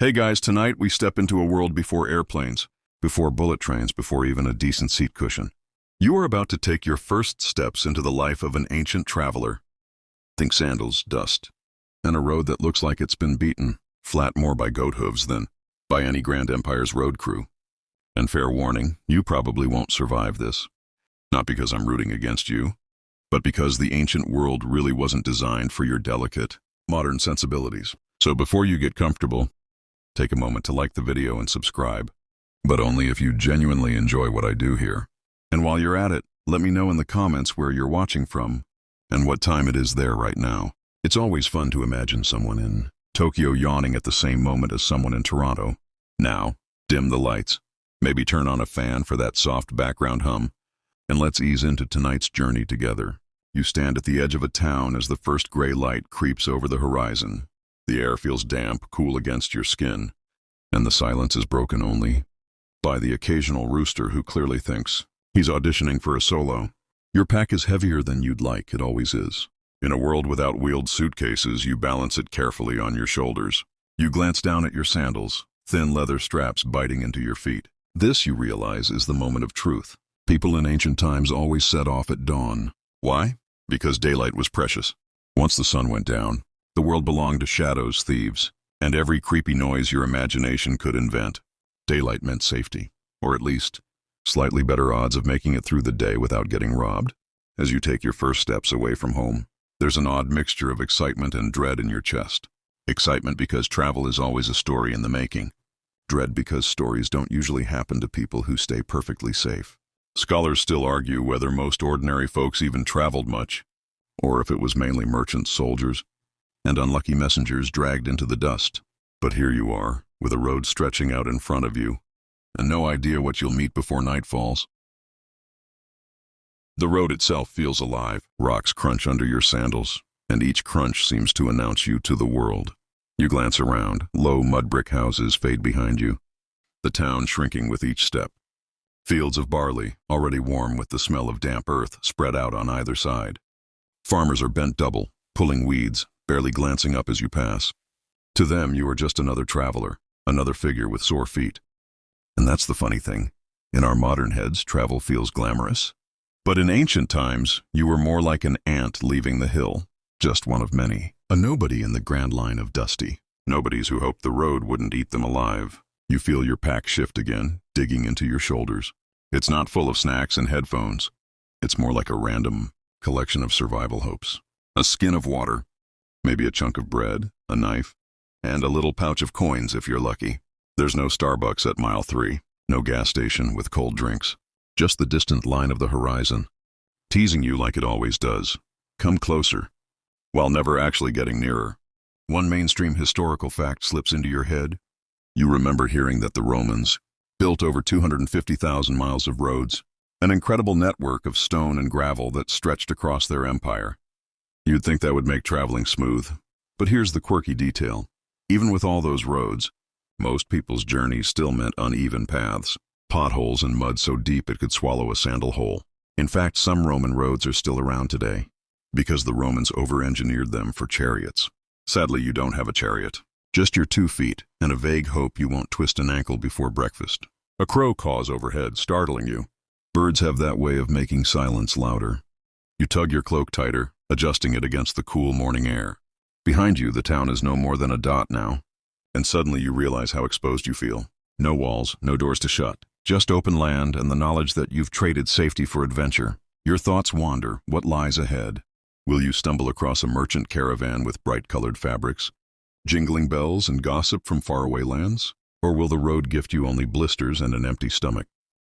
Hey guys, tonight we step into a world before airplanes, before bullet trains, before even a decent seat cushion. You are about to take your first steps into the life of an ancient traveler. Think sandals, dust, and a road that looks like it's been beaten flat more by goat hooves than by any Grand Empire's road crew. And fair warning, you probably won't survive this. Not because I'm rooting against you, but because the ancient world really wasn't designed for your delicate, modern sensibilities. So before you get comfortable, take a moment to like the video and subscribe, but only if you genuinely enjoy what I do here. And while you're at it, let me know in the comments where you're watching from and what time it is there right now. It's always fun to imagine someone in Tokyo yawning at the same moment as someone in Toronto. Now, dim the lights, maybe turn on a fan for that soft background hum, and let's ease into tonight's journey together. You stand at the edge of a town as the first gray light creeps over the horizon. The air feels damp, cool against your skin, and the silence is broken only by the occasional rooster who clearly thinks he's auditioning for a solo. Your pack is heavier than you'd like, it always is. In a world without wheeled suitcases, you balance it carefully on your shoulders. You glance down at your sandals, thin leather straps biting into your feet. This, you realize, is the moment of truth. People in ancient times always set off at dawn. Why? Because daylight was precious. Once the sun went down, the world belonged to shadows, thieves, and every creepy noise your imagination could invent. Daylight meant safety, or at least slightly better odds of making it through the day without getting robbed. As you take your first steps away from home, there's an odd mixture of excitement and dread in your chest. Excitement because travel is always a story in the making. Dread because stories don't usually happen to people who stay perfectly safe. Scholars still argue whether most ordinary folks even traveled much, or if it was mainly merchants, soldiers, and unlucky messengers dragged into the dust. But here you are, with a road stretching out in front of you, and no idea what you'll meet before night falls. The road itself feels alive. Rocks crunch under your sandals, and each crunch seems to announce you to the world. You glance around, low mud brick houses fade behind you, the town shrinking with each step. Fields of barley, already warm with the smell of damp earth, spread out on either side. Farmers are bent double, pulling weeds, barely glancing up as you pass. To them, you are just another traveler, another figure with sore feet. And that's the funny thing. In our modern heads, travel feels glamorous. But in ancient times, you were more like an ant leaving the hill, just one of many. A nobody in the grand line of dusty. Nobodies who hoped the road wouldn't eat them alive. You feel your pack shift again, digging into your shoulders. It's not full of snacks and headphones. It's more like a random collection of survival hopes. A skin of water, maybe a chunk of bread, a knife, and a little pouch of coins if you're lucky. There's no Starbucks at mile 3, no gas station with cold drinks, just the distant line of the horizon, teasing you like it always does. Come closer, while never actually getting nearer. One mainstream historical fact slips into your head. You remember hearing that the Romans built over 250,000 miles of roads, an incredible network of stone and gravel that stretched across their empire. You'd think that would make traveling smooth, but here's the quirky detail. Even with all those roads, most people's journeys still meant uneven paths, potholes and mud so deep it could swallow a sandal hole. In fact, some Roman roads are still around today, because the Romans over-engineered them for chariots. Sadly, you don't have a chariot, just your 2 feet and a vague hope you won't twist an ankle before breakfast. A crow caws overhead, startling you. Birds have that way of making silence louder. You tug your cloak tighter, adjusting it against the cool morning air. Behind you, the town is no more than a dot now, and suddenly you realize how exposed you feel. No walls, no doors to shut, just open land and the knowledge that you've traded safety for adventure. Your thoughts wander. What lies ahead? Will you stumble across a merchant caravan with bright-colored fabrics, jingling bells and gossip from faraway lands? Or will the road gift you only blisters and an empty stomach?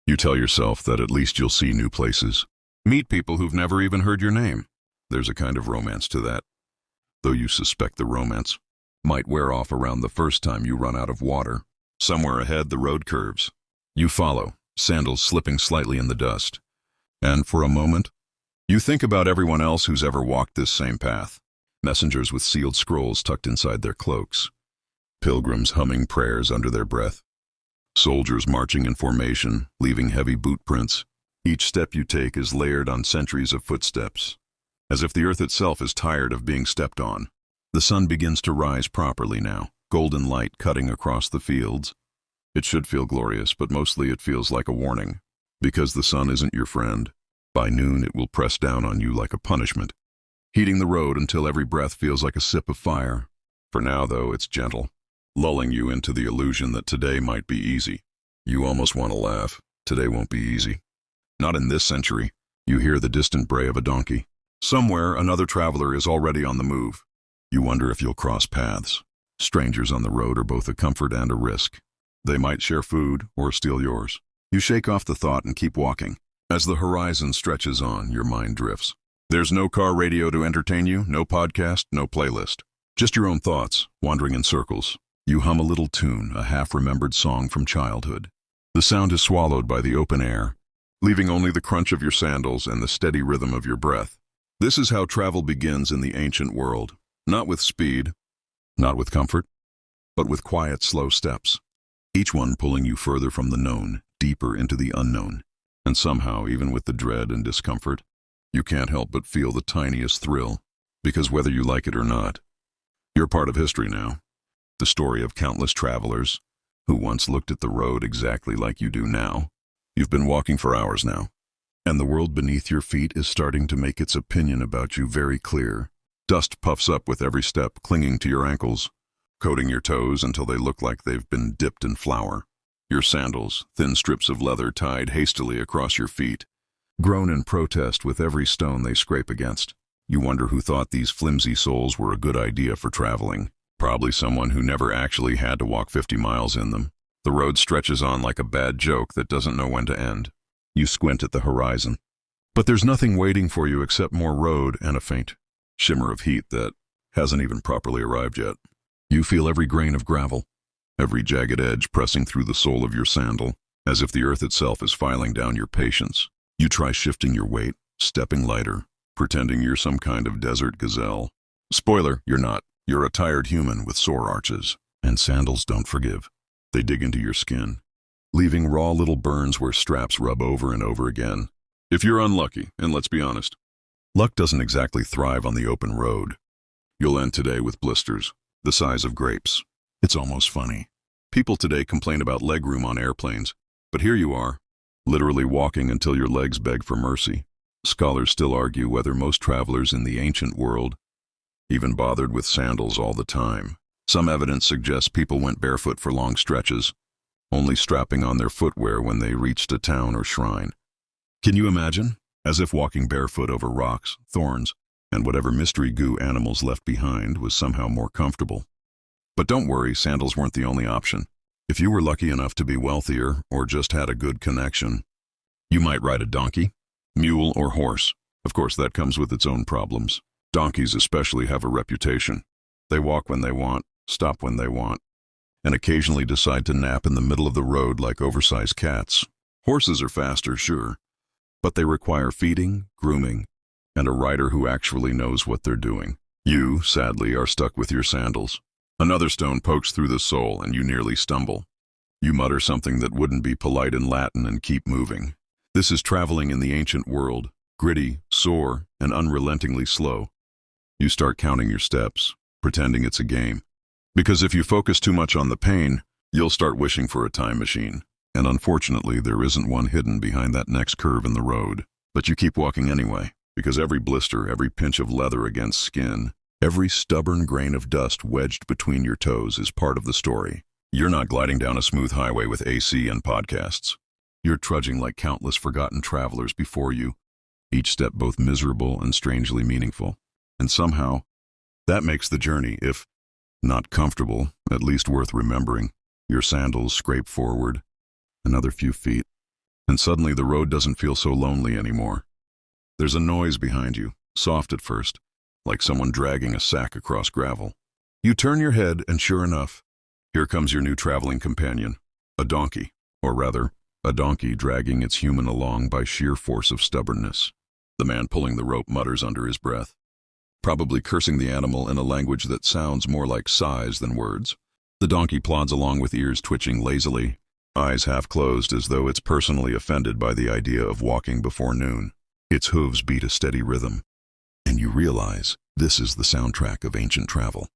You tell yourself that at least you'll see new places, meet people who've never even heard your name. There's a kind of romance to that, though you suspect the romance might wear off around the first time you run out of water. Somewhere ahead, the road curves. You follow, sandals slipping slightly in the dust. And for a moment, you think about everyone else who's ever walked this same path. Messengers with sealed scrolls tucked inside their cloaks. Pilgrims humming prayers under their breath. Soldiers marching in formation, leaving heavy boot prints. Each step you take is layered on centuries of footsteps, as if the earth itself is tired of being stepped on. The sun begins to rise properly now, golden light cutting across the fields. It should feel glorious, but mostly it feels like a warning. Because the sun isn't your friend. By noon, it will press down on you like a punishment, heating the road until every breath feels like a sip of fire. For now, though, it's gentle, lulling you into the illusion that today might be easy. You almost want to laugh. Today won't be easy. Not in this century. You hear the distant bray of a donkey. Somewhere, another traveler is already on the move. You wonder if you'll cross paths. Strangers on the road are both a comfort and a risk. They might share food or steal yours. You shake off the thought and keep walking. As the horizon stretches on, your mind drifts. There's no car radio to entertain you, no podcast, no playlist. Just your own thoughts, wandering in circles. You hum a little tune, a half-remembered song from childhood. The sound is swallowed by the open air, leaving only the crunch of your sandals and the steady rhythm of your breath. This is how travel begins in the ancient world. Not with speed, not with comfort, but with quiet, slow steps. Each one pulling you further from the known, deeper into the unknown. And somehow, even with the dread and discomfort, you can't help but feel the tiniest thrill. Because whether you like it or not, you're part of history now. The story of countless travelers who once looked at the road exactly like you do now. You've been walking for hours now, and the world beneath your feet is starting to make its opinion about you very clear. Dust puffs up with every step, clinging to your ankles, coating your toes until they look like they've been dipped in flour. Your sandals, thin strips of leather tied hastily across your feet, groan in protest with every stone they scrape against. You wonder who thought these flimsy soles were a good idea for traveling. Probably someone who never actually had to walk 50 miles in them. The road stretches on like a bad joke that doesn't know when to end. You squint at the horizon. But there's nothing waiting for you except more road and a faint shimmer of heat that hasn't even properly arrived yet. You feel every grain of gravel, every jagged edge pressing through the sole of your sandal, as if the earth itself is filing down your patience. You try shifting your weight, stepping lighter, pretending you're some kind of desert gazelle. Spoiler, you're not. You're a tired human with sore arches. And sandals don't forgive. They dig into your skin, leaving raw little burns where straps rub over and over again. If you're unlucky, and let's be honest, luck doesn't exactly thrive on the open road. You'll end today with blisters, the size of grapes. It's almost funny. People today complain about legroom on airplanes, but here you are, literally walking until your legs beg for mercy. Scholars still argue whether most travelers in the ancient world even bothered with sandals all the time. Some evidence suggests people went barefoot for long stretches, only strapping on their footwear when they reached a town or shrine. Can you imagine? As if walking barefoot over rocks, thorns, and whatever mystery goo animals left behind was somehow more comfortable. But don't worry, sandals weren't the only option. If you were lucky enough to be wealthier or just had a good connection, you might ride a donkey, mule, or horse. Of course, that comes with its own problems. Donkeys especially have a reputation. They walk when they want, stop when they want, and occasionally decide to nap in the middle of the road like oversized cats. Horses are faster, sure, but they require feeding, grooming, and a rider who actually knows what they're doing. You, sadly, are stuck with your sandals. Another stone pokes through the sole and you nearly stumble. You mutter something that wouldn't be polite in Latin and keep moving. This is traveling in the ancient world, gritty, sore, and unrelentingly slow. You start counting your steps, pretending it's a game. Because if you focus too much on the pain, you'll start wishing for a time machine. And unfortunately, there isn't one hidden behind that next curve in the road. But you keep walking anyway, because every blister, every pinch of leather against skin, every stubborn grain of dust wedged between your toes is part of the story. You're not gliding down a smooth highway with AC and podcasts. You're trudging like countless forgotten travelers before you, each step both miserable and strangely meaningful. And somehow, that makes the journey, if not comfortable, at least worth remembering. Your sandals scrape forward, another few feet, and suddenly the road doesn't feel so lonely anymore. There's a noise behind you, soft at first, like someone dragging a sack across gravel. You turn your head, and sure enough, here comes your new traveling companion, a donkey, or rather, a donkey dragging its human along by sheer force of stubbornness. The man pulling the rope mutters under his breath, probably cursing the animal in a language that sounds more like sighs than words. The donkey plods along with ears twitching lazily, eyes half closed as though it's personally offended by the idea of walking before noon. Its hooves beat a steady rhythm, and you realize this is the soundtrack of ancient travel.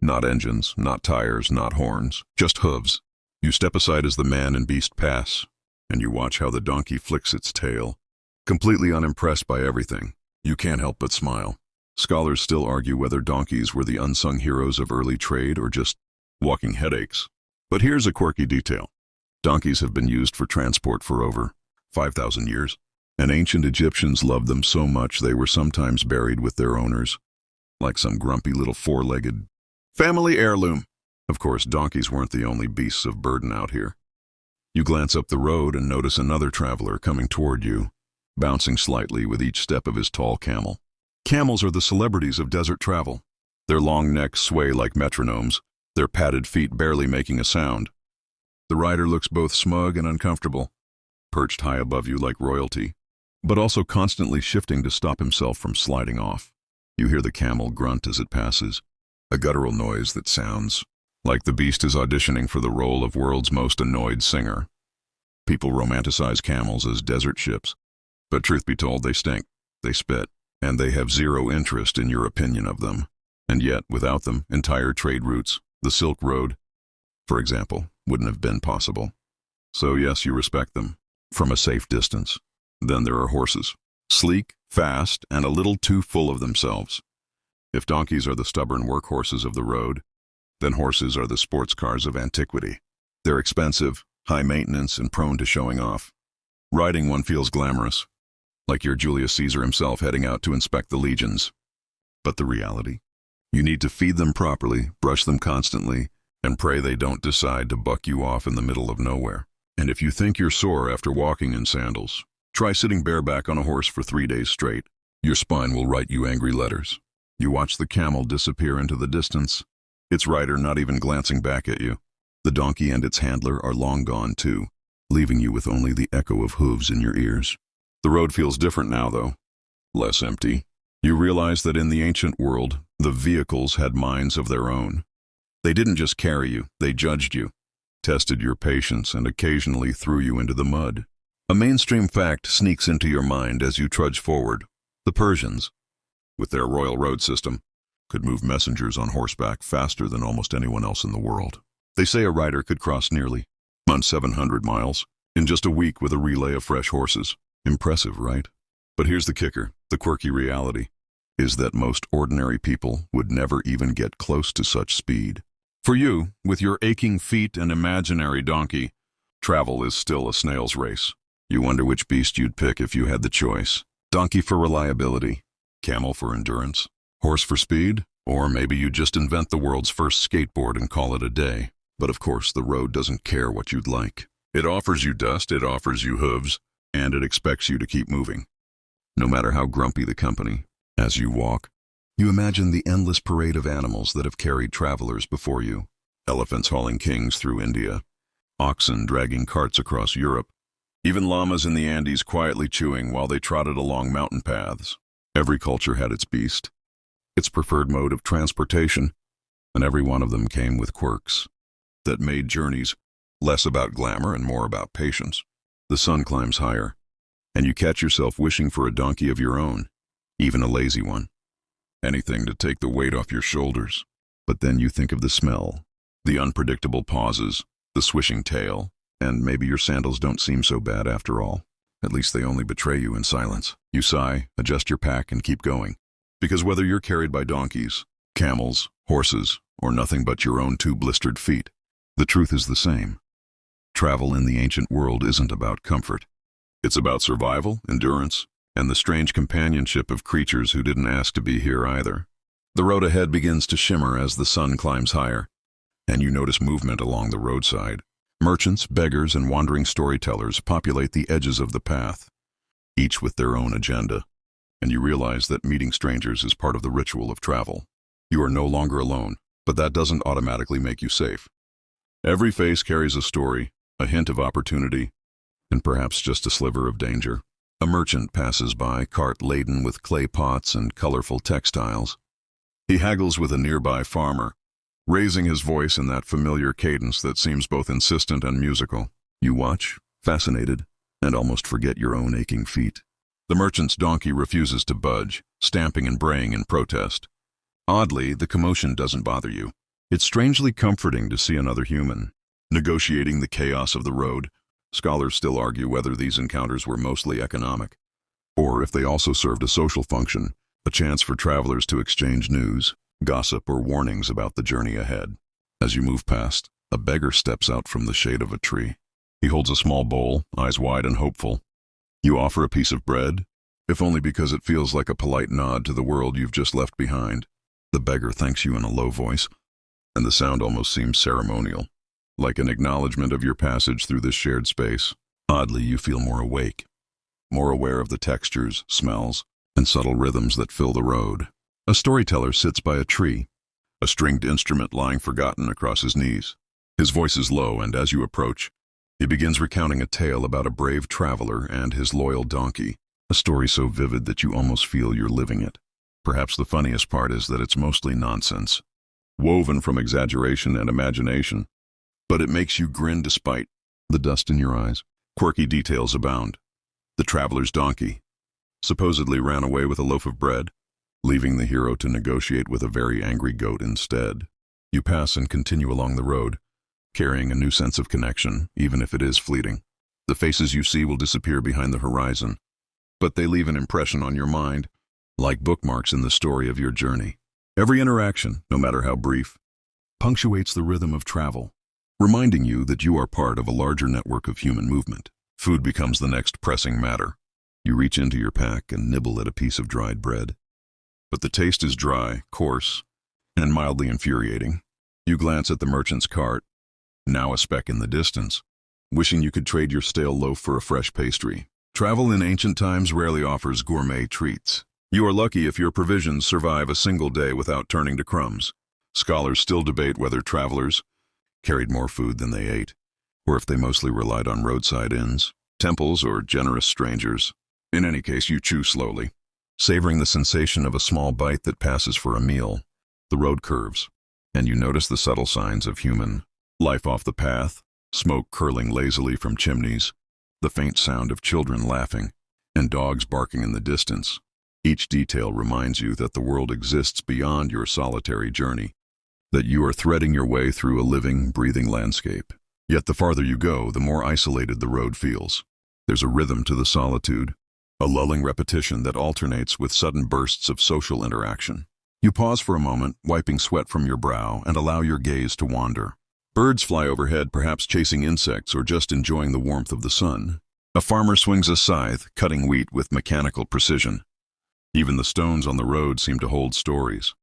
Not engines, not tires, not horns, just hooves. You step aside as the man and beast pass, and you watch how the donkey flicks its tail. Completely unimpressed by everything, you can't help but smile. Scholars still argue whether donkeys were the unsung heroes of early trade or just walking headaches. But here's a quirky detail. Donkeys have been used for transport for over 5,000 years, and ancient Egyptians loved them so much they were sometimes buried with their owners, like some grumpy little four-legged family heirloom. Of course, donkeys weren't the only beasts of burden out here. You glance up the road and notice another traveler coming toward you, bouncing slightly with each step of his tall camel. Camels are the celebrities of desert travel. Their long necks sway like metronomes, their padded feet barely making a sound. The rider looks both smug and uncomfortable, perched high above you like royalty, but also constantly shifting to stop himself from sliding off. You hear the camel grunt as it passes, a guttural noise that sounds like the beast is auditioning for the role of world's most annoyed singer. People romanticize camels as desert ships, but truth be told, they stink, they spit, and they have zero interest in your opinion of them. And yet, without them, entire trade routes, the Silk Road, for example, wouldn't have been possible. So yes, you respect them, from a safe distance. Then there are horses, sleek, fast, and a little too full of themselves. If donkeys are the stubborn workhorses of the road, then horses are the sports cars of antiquity. They're expensive, high maintenance, and prone to showing off. Riding one feels glamorous, like you're Julius Caesar himself heading out to inspect the legions. But the reality? You need to feed them properly, brush them constantly, and pray they don't decide to buck you off in the middle of nowhere. And if you think you're sore after walking in sandals, try sitting bareback on a horse for 3 days straight. Your spine will write you angry letters. You watch the camel disappear into the distance, its rider not even glancing back at you. The donkey and its handler are long gone too, leaving you with only the echo of hooves in your ears. The road feels different now, though. Less empty. You realize that in the ancient world, the vehicles had minds of their own. They didn't just carry you, they judged you, tested your patience, and occasionally threw you into the mud. A mainstream fact sneaks into your mind as you trudge forward. The Persians, with their royal road system, could move messengers on horseback faster than almost anyone else in the world. They say a rider could cross nearly 700 miles in just a week with a relay of fresh horses. Impressive, right? But here's the kicker, the quirky reality, is that most ordinary people would never even get close to such speed. For you, with your aching feet and imaginary donkey, travel is still a snail's race. You wonder which beast you'd pick if you had the choice. Donkey for reliability, camel for endurance, horse for speed, or maybe you just invent the world's first skateboard and call it a day. But of course, the road doesn't care what you'd like. It offers you dust, it offers you hooves, and it expects you to keep moving. No matter how grumpy the company, as you walk, you imagine the endless parade of animals that have carried travelers before you. Elephants hauling kings through India, oxen dragging carts across Europe, even llamas in the Andes quietly chewing while they trotted along mountain paths. Every culture had its beast, its preferred mode of transportation, and every one of them came with quirks that made journeys less about glamour and more about patience. The sun climbs higher, and you catch yourself wishing for a donkey of your own, even a lazy one. Anything to take the weight off your shoulders. But then you think of the smell, the unpredictable pauses, the swishing tail, and maybe your sandals don't seem so bad after all. At least they only betray you in silence. You sigh, adjust your pack, and keep going. Because whether you're carried by donkeys, camels, horses, or nothing but your own 2 blistered feet, the truth is the same. Travel in the ancient world isn't about comfort. It's about survival, endurance, and the strange companionship of creatures who didn't ask to be here either. The road ahead begins to shimmer as the sun climbs higher, and you notice movement along the roadside. Merchants, beggars, and wandering storytellers populate the edges of the path, each with their own agenda, and you realize that meeting strangers is part of the ritual of travel. You are no longer alone, but that doesn't automatically make you safe. Every face carries a story, a hint of opportunity, and perhaps just a sliver of danger. A merchant passes by, cart laden with clay pots and colorful textiles. He haggles with a nearby farmer, raising his voice in that familiar cadence that seems both insistent and musical. You watch, fascinated, and almost forget your own aching feet. The merchant's donkey refuses to budge, stamping and braying in protest. Oddly, the commotion doesn't bother you. It's strangely comforting to see another human. Negotiating the chaos of the road, scholars still argue whether these encounters were mostly economic, or if they also served a social function, a chance for travelers to exchange news, gossip, or warnings about the journey ahead. As you move past, a beggar steps out from the shade of a tree. He holds a small bowl, eyes wide and hopeful. You offer a piece of bread, if only because it feels like a polite nod to the world you've just left behind. The beggar thanks you in a low voice, and the sound almost seems ceremonial, like an acknowledgement of your passage through this shared space. Oddly, you feel more awake, more aware of the textures, smells, and subtle rhythms that fill the road. A storyteller sits by a tree, a stringed instrument lying forgotten across his knees. His voice is low, and as you approach, he begins recounting a tale about a brave traveler and his loyal donkey, a story so vivid that you almost feel you're living it. Perhaps the funniest part is that it's mostly nonsense, woven from exaggeration and imagination, but it makes you grin despite the dust in your eyes. Quirky details abound. The traveler's donkey supposedly ran away with a loaf of bread, leaving the hero to negotiate with a very angry goat instead. You pass and continue along the road, carrying a new sense of connection, even if it is fleeting. The faces you see will disappear behind the horizon, but they leave an impression on your mind, like bookmarks in the story of your journey. Every interaction, no matter how brief, punctuates the rhythm of travel, reminding you that you are part of a larger network of human movement. Food becomes the next pressing matter. You reach into your pack and nibble at a piece of dried bread. But the taste is dry, coarse, and mildly infuriating. You glance at the merchant's cart, now a speck in the distance, wishing you could trade your stale loaf for a fresh pastry. Travel in ancient times rarely offers gourmet treats. You are lucky if your provisions survive a single day without turning to crumbs. Scholars still debate whether travelers carried more food than they ate, or if they mostly relied on roadside inns, temples, or generous strangers. In any case, you chew slowly, savoring the sensation of a small bite that passes for a meal. The road curves, and you notice the subtle signs of human life off the path, smoke curling lazily from chimneys, the faint sound of children laughing, and dogs barking in the distance. Each detail reminds you that the world exists beyond your solitary journey, that you are threading your way through a living, breathing landscape. Yet the farther you go, the more isolated the road feels. There's a rhythm to the solitude, a lulling repetition that alternates with sudden bursts of social interaction. You pause for a moment, wiping sweat from your brow, and allow your gaze to wander. Birds fly overhead, perhaps chasing insects or just enjoying the warmth of the sun. A farmer swings a scythe, cutting wheat with mechanical precision. Even the stones on the road seem to hold stories,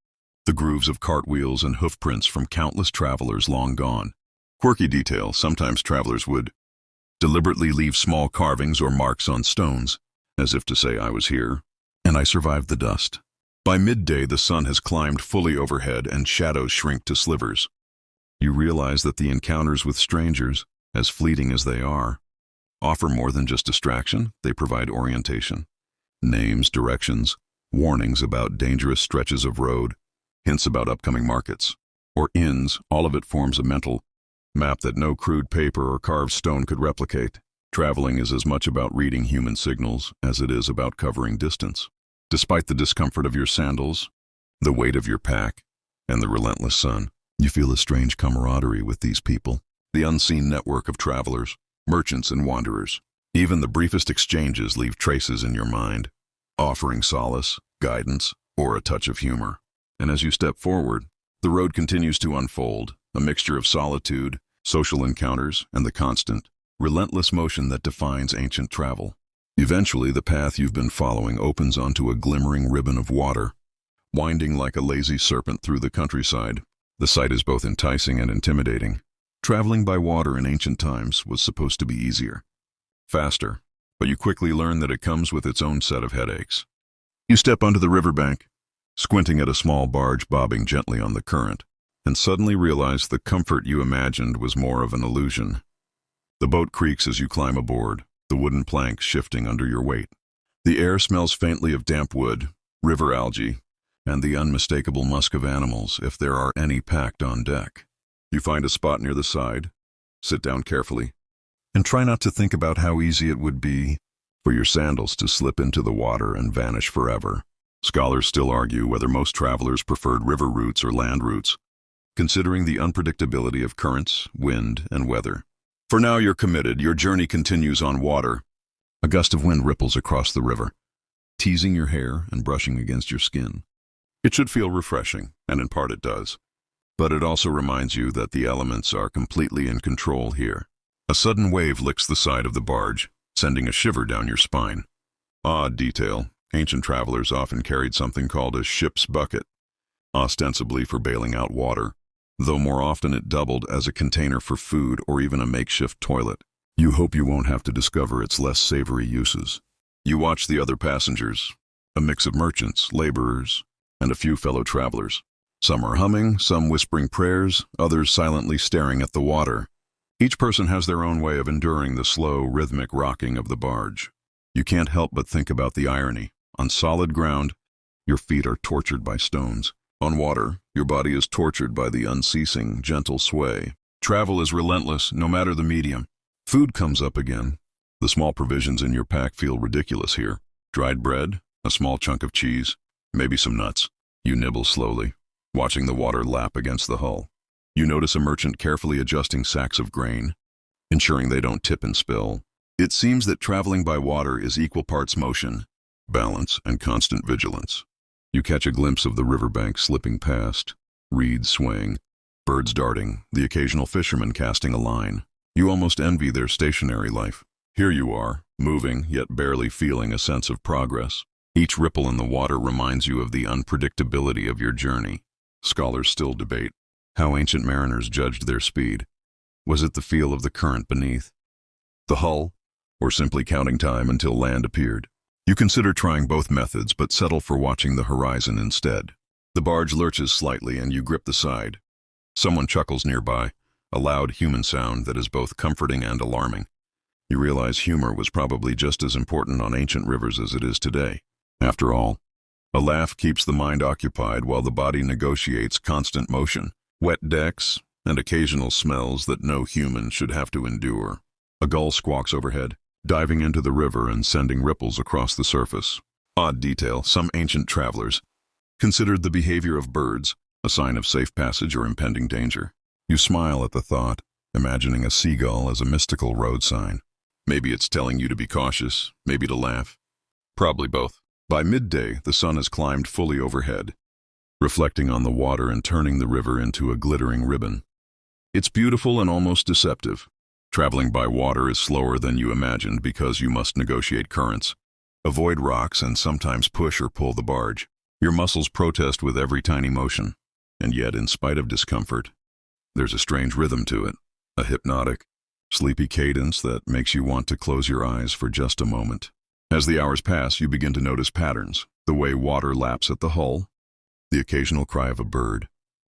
the grooves of cartwheels and hoofprints from countless travelers long gone. Quirky detail, sometimes travelers would deliberately leave small carvings or marks on stones, as if to say, "I was here, and I survived the dust." By midday, the sun has climbed fully overhead and shadows shrink to slivers. You realize that the encounters with strangers, as fleeting as they are, offer more than just distraction. They provide orientation. Names, directions, warnings about dangerous stretches of road, hints about upcoming markets, or inns, all of it forms a mental map that no crude paper or carved stone could replicate. Traveling is as much about reading human signals as it is about covering distance. Despite the discomfort of your sandals, the weight of your pack, and the relentless sun, you feel a strange camaraderie with these people, the unseen network of travelers, merchants, and wanderers. Even the briefest exchanges leave traces in your mind, offering solace, guidance, or a touch of humor. And as you step forward, the road continues to unfold, a mixture of solitude, social encounters, and the constant, relentless motion that defines ancient travel. Eventually, the path you've been following opens onto a glimmering ribbon of water, winding like a lazy serpent through the countryside. The sight is both enticing and intimidating. Traveling by water in ancient times was supposed to be easier, faster, but you quickly learn that it comes with its own set of headaches. You step onto the riverbank, squinting at a small barge bobbing gently on the current, and suddenly realize the comfort you imagined was more of an illusion. The boat creaks as you climb aboard, the wooden planks shifting under your weight. The air smells faintly of damp wood, river algae, and the unmistakable musk of animals, if there are any packed on deck. You find a spot near the side, sit down carefully, and try not to think about how easy it would be for your sandals to slip into the water and vanish forever. Scholars still argue whether most travelers preferred river routes or land routes, considering the unpredictability of currents, wind, and weather. For now, you're committed. Your journey continues on water. A gust of wind ripples across the river, teasing your hair and brushing against your skin. It should feel refreshing, and in part it does. But it also reminds you that the elements are completely in control here. A sudden wave licks the side of the barge, sending a shiver down your spine. Odd detail. Ancient travelers often carried something called a ship's bucket, ostensibly for bailing out water, though more often it doubled as a container for food or even a makeshift toilet. You hope you won't have to discover its less savory uses. You watch the other passengers, a mix of merchants, laborers, and a few fellow travelers. Some are humming, some whispering prayers, others silently staring at the water. Each person has their own way of enduring the slow, rhythmic rocking of the barge. You can't help but think about the irony. On solid ground, your feet are tortured by stones. On water, your body is tortured by the unceasing, gentle sway. Travel is relentless, no matter the medium. Food comes up again. The small provisions in your pack feel ridiculous here. Dried bread, a small chunk of cheese, maybe some nuts. You nibble slowly, watching the water lap against the hull. You notice a merchant carefully adjusting sacks of grain, ensuring they don't tip and spill. It seems that traveling by water is equal parts motion, balance, and constant vigilance. You catch a glimpse of the riverbank slipping past, reeds swaying, birds darting, the occasional fisherman casting a line. You almost envy their stationary life. Here you are, moving, yet barely feeling a sense of progress. Each ripple in the water reminds you of the unpredictability of your journey. Scholars still debate how ancient mariners judged their speed. Was it the feel of the current beneath, the hull, or simply counting time until land appeared? You consider trying both methods, but settle for watching the horizon instead. The barge lurches slightly and you grip the side. Someone chuckles nearby, a loud human sound that is both comforting and alarming. You realize humor was probably just as important on ancient rivers as it is today. After all, a laugh keeps the mind occupied while the body negotiates constant motion, wet decks, and occasional smells that no human should have to endure. A gull squawks overhead, diving into the river and sending ripples across the surface. Odd detail, some ancient travelers considered the behavior of birds a sign of safe passage or impending danger. You smile at the thought, imagining a seagull as a mystical road sign. Maybe it's telling you to be cautious, maybe to laugh. Probably both. By midday, the sun has climbed fully overhead, reflecting on the water and turning the river into a glittering ribbon. It's beautiful and almost deceptive. Traveling by water is slower than you imagined because you must negotiate currents, avoid rocks, and sometimes push or pull the barge. Your muscles protest with every tiny motion, and yet, in spite of discomfort, there's a strange rhythm to it, a hypnotic, sleepy cadence that makes you want to close your eyes for just a moment. As the hours pass, you begin to notice patterns, the way water laps at the hull, the occasional cry of a bird,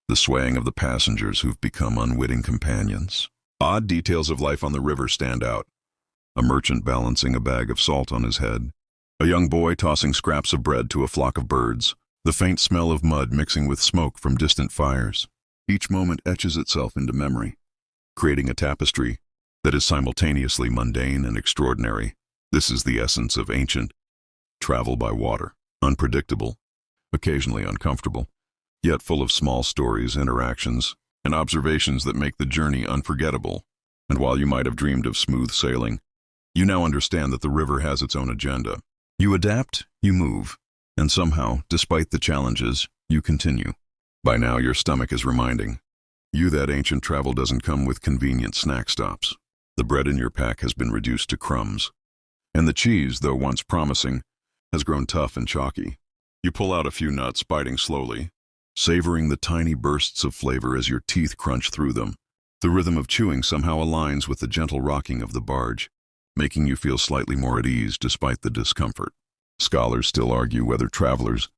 the swaying of the passengers who've become unwitting companions. Odd details of life on the river stand out. A merchant balancing a bag of salt on his head, a young boy tossing scraps of bread to a flock of birds, the faint smell of mud mixing with smoke from distant fires. Each moment etches itself into memory, creating a tapestry that is simultaneously mundane and extraordinary. This is the essence of ancient travel by water. Unpredictable, occasionally uncomfortable, yet full of small stories, interactions, and observations that make the journey unforgettable. And while you might have dreamed of smooth sailing, you now understand that the river has its own agenda. You adapt, you move, and somehow, despite the challenges, you continue. By now, your stomach is reminding you that ancient travel doesn't come with convenient snack stops. The bread in your pack has been reduced to crumbs, and the cheese, though once promising, has grown tough and chalky. You pull out a few nuts, biting slowly, savoring the tiny bursts of flavor as your teeth crunch through them. The rhythm of chewing somehow aligns with the gentle rocking of the barge, making you feel slightly more at ease despite the discomfort. Scholars still argue whether travelers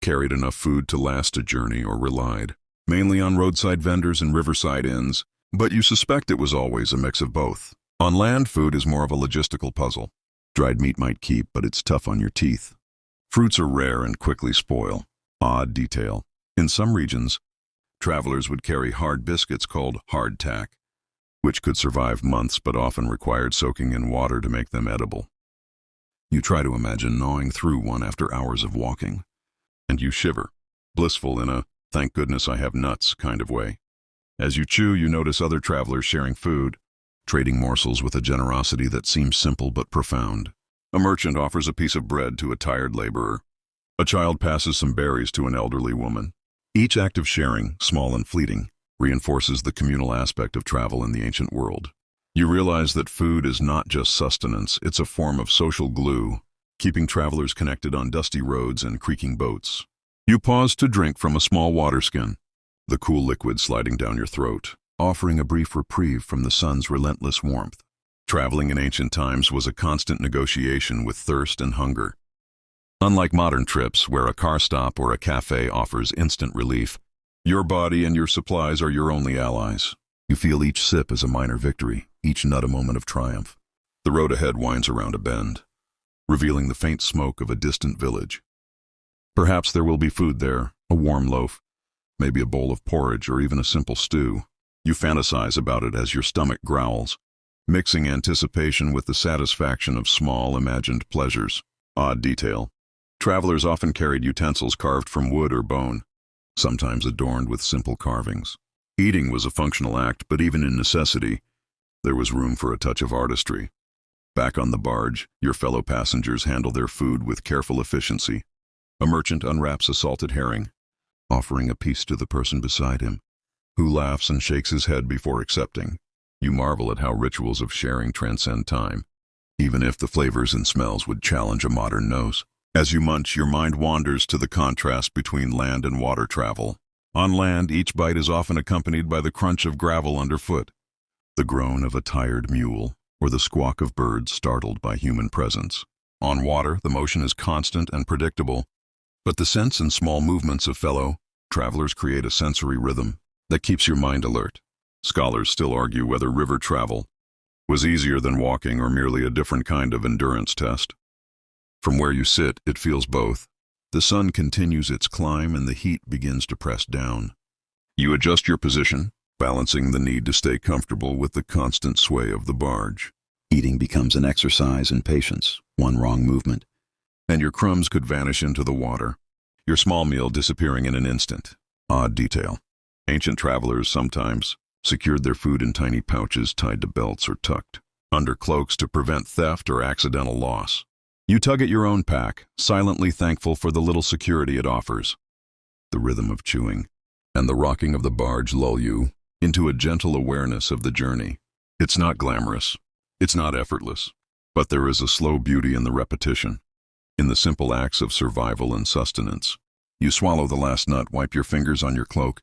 carried enough food to last a journey or relied mainly on roadside vendors and riverside inns, but you suspect it was always a mix of both. On land, food is more of a logistical puzzle. Dried meat might keep, but it's tough on your teeth. Fruits are rare and quickly spoil. Odd detail. In some regions, travelers would carry hard biscuits called hardtack, which could survive months but often required soaking in water to make them edible. You try to imagine gnawing through one after hours of walking, and you shiver, blissful in a "thank goodness I have nuts" kind of way. As you chew, you notice other travelers sharing food, trading morsels with a generosity that seems simple but profound. A merchant offers a piece of bread to a tired laborer. A child passes some berries to an elderly woman. Each act of sharing, small and fleeting, reinforces the communal aspect of travel in the ancient world. You realize that food is not just sustenance, it's a form of social glue, keeping travelers connected on dusty roads and creaking boats. You pause to drink from a small water skin, the cool liquid sliding down your throat, offering a brief reprieve from the sun's relentless warmth. Traveling in ancient times was a constant negotiation with thirst and hunger. Unlike modern trips, where a car stop or a cafe offers instant relief, your body and your supplies are your only allies. You feel each sip as a minor victory, each nut a moment of triumph. The road ahead winds around a bend, revealing the faint smoke of a distant village. Perhaps there will be food there, a warm loaf, maybe a bowl of porridge or even a simple stew. You fantasize about it as your stomach growls, mixing anticipation with the satisfaction of small, imagined pleasures. Odd detail. Travelers often carried utensils carved from wood or bone, sometimes adorned with simple carvings. Eating was a functional act, but even in necessity, there was room for a touch of artistry. Back on the barge, your fellow passengers handle their food with careful efficiency. A merchant unwraps a salted herring, offering a piece to the person beside him, who laughs and shakes his head before accepting. You marvel at how rituals of sharing transcend time, even if the flavors and smells would challenge a modern nose. As you munch, your mind wanders to the contrast between land and water travel. On land, each bite is often accompanied by the crunch of gravel underfoot, the groan of a tired mule, or the squawk of birds startled by human presence. On water, the motion is constant and predictable, but the sense and small movements of fellow travelers create a sensory rhythm that keeps your mind alert. Scholars still argue whether river travel was easier than walking or merely a different kind of endurance test. From where you sit, it feels both. The sun continues its climb and the heat begins to press down. You adjust your position, balancing the need to stay comfortable with the constant sway of the barge. Eating becomes an exercise in patience, one wrong movement, and your crumbs could vanish into the water, your small meal disappearing in an instant. Odd detail. Ancient travelers sometimes secured their food in tiny pouches tied to belts or tucked under cloaks to prevent theft or accidental loss. You tug at your own pack, silently thankful for the little security it offers. The rhythm of chewing and the rocking of the barge lull you into a gentle awareness of the journey. It's not glamorous, it's not effortless, but there is a slow beauty in the repetition, in the simple acts of survival and sustenance. You swallow the last nut, wipe your fingers on your cloak,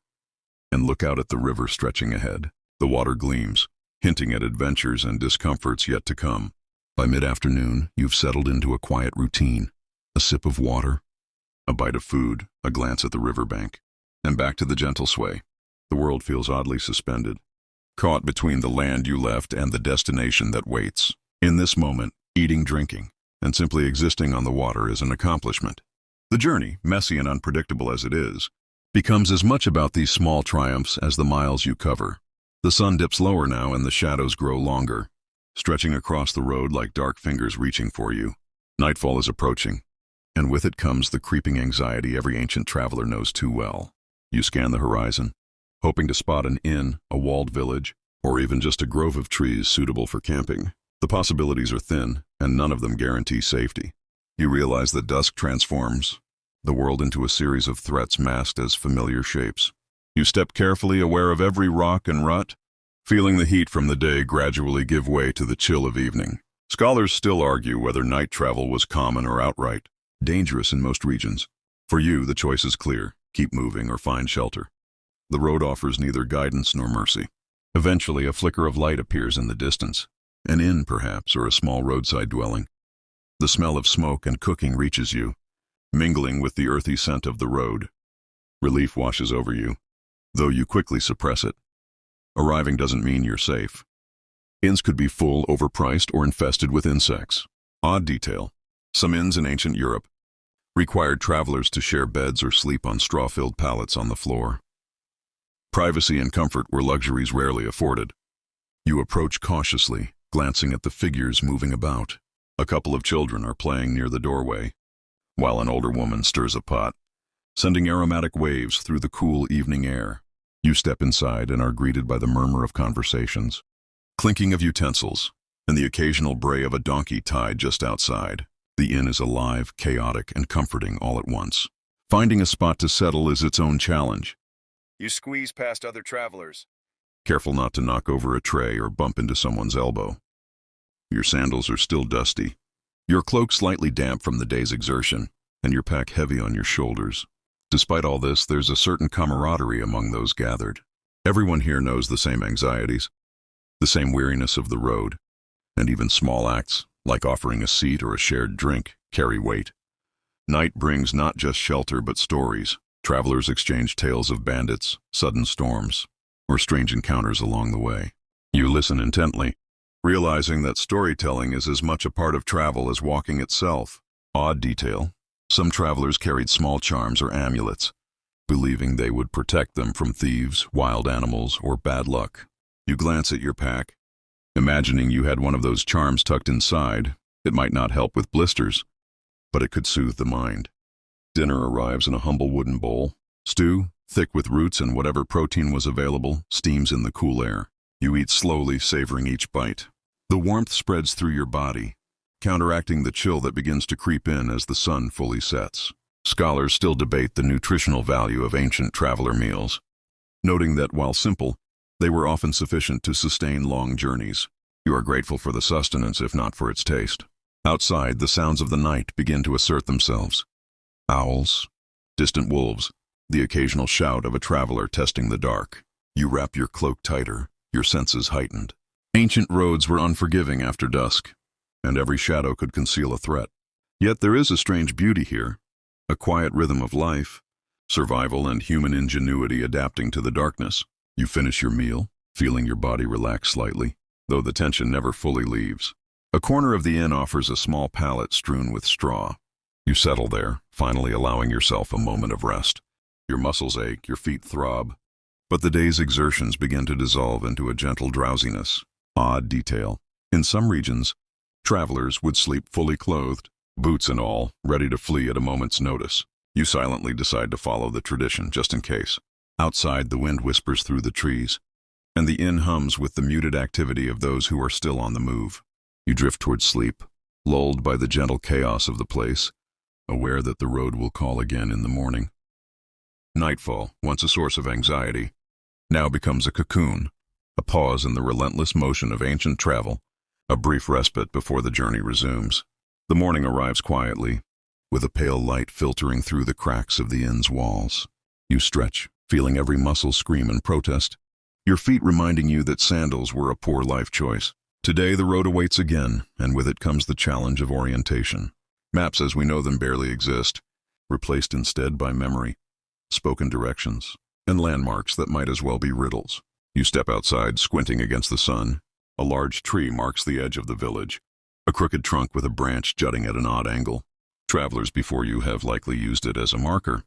and look out at the river stretching ahead. The water gleams, hinting at adventures and discomforts yet to come. By mid-afternoon, you've settled into a quiet routine, a sip of water, a bite of food, a glance at the riverbank, and back to the gentle sway. The world feels oddly suspended, caught between the land you left and the destination that waits. In this moment, eating, drinking, and simply existing on the water is an accomplishment. The journey, messy and unpredictable as it is, becomes as much about these small triumphs as the miles you cover. The sun dips lower now and the shadows grow longer, stretching across the road like dark fingers reaching for you. Nightfall is approaching, and with it comes the creeping anxiety every ancient traveler knows too well. You scan the horizon, hoping to spot an inn, a walled village, or even just a grove of trees suitable for camping. The possibilities are thin, and none of them guarantee safety. You realize that dusk transforms the world into a series of threats masked as familiar shapes. You step carefully, aware of every rock and rut, feeling the heat from the day gradually give way to the chill of evening. Scholars still argue whether night travel was common or outright dangerous in most regions. For you, the choice is clear: keep moving or find shelter. The road offers neither guidance nor mercy. Eventually, a flicker of light appears in the distance. An inn, perhaps, or a small roadside dwelling. The smell of smoke and cooking reaches you, mingling with the earthy scent of the road. Relief washes over you, though you quickly suppress it. Arriving doesn't mean you're safe. Inns could be full, overpriced, or infested with insects. Odd detail. Some inns in ancient Europe required travelers to share beds or sleep on straw-filled pallets on the floor. Privacy and comfort were luxuries rarely afforded. You approach cautiously, glancing at the figures moving about. A couple of children are playing near the doorway, while an older woman stirs a pot, sending aromatic waves through the cool evening air. You step inside and are greeted by the murmur of conversations, clinking of utensils, and the occasional bray of a donkey tied just outside. The inn is alive, chaotic, and comforting all at once. Finding a spot to settle is its own challenge. You squeeze past other travelers, careful not to knock over a tray or bump into someone's elbow. Your sandals are still dusty, your cloak slightly damp from the day's exertion, and your pack heavy on your shoulders. Despite all this, there's a certain camaraderie among those gathered. Everyone here knows the same anxieties, the same weariness of the road, and even small acts, like offering a seat or a shared drink, carry weight. Night brings not just shelter but stories. Travelers exchange tales of bandits, sudden storms, or strange encounters along the way. You listen intently, realizing that storytelling is as much a part of travel as walking itself. Odd detail: some travelers carried small charms or amulets, believing they would protect them from thieves, wild animals, or bad luck. You glance at your pack, imagining you had one of those charms tucked inside. It might not help with blisters, but it could soothe the mind. Dinner arrives in a humble wooden bowl. Stew, thick with roots and whatever protein was available, steams in the cool air. You eat slowly, savoring each bite. The warmth spreads through your body, counteracting the chill that begins to creep in as the sun fully sets. Scholars still debate the nutritional value of ancient traveler meals, noting that while simple, they were often sufficient to sustain long journeys. You are grateful for the sustenance, if not for its taste. Outside, the sounds of the night begin to assert themselves. Owls, distant wolves, the occasional shout of a traveler testing the dark. You wrap your cloak tighter, your senses heightened. Ancient roads were unforgiving after dusk, and every shadow could conceal a threat. Yet there is a strange beauty here, a quiet rhythm of life, survival and human ingenuity adapting to the darkness. You finish your meal, feeling your body relax slightly, though the tension never fully leaves. A corner of the inn offers a small pallet strewn with straw. You settle there, finally allowing yourself a moment of rest. Your muscles ache, your feet throb, but the day's exertions begin to dissolve into a gentle drowsiness. Odd detail: in some regions, travelers would sleep fully clothed, boots and all, ready to flee at a moment's notice. You silently decide to follow the tradition, just in case. Outside, the wind whispers through the trees, and the inn hums with the muted activity of those who are still on the move. You drift towards sleep, lulled by the gentle chaos of the place, aware that the road will call again in the morning. Nightfall, once a source of anxiety, now becomes a cocoon, a pause in the relentless motion of ancient travel, a brief respite before the journey resumes. The morning arrives quietly, with a pale light filtering through the cracks of the inn's walls. You stretch, feeling every muscle scream in protest, your feet reminding you that sandals were a poor life choice. Today the road awaits again, and with it comes the challenge of orientation. Maps as we know them barely exist, replaced instead by memory, spoken directions, and landmarks that might as well be riddles. You step outside, squinting against the sun. A large tree marks the edge of the village, a crooked trunk with a branch jutting at an odd angle. Travelers before you have likely used it as a marker,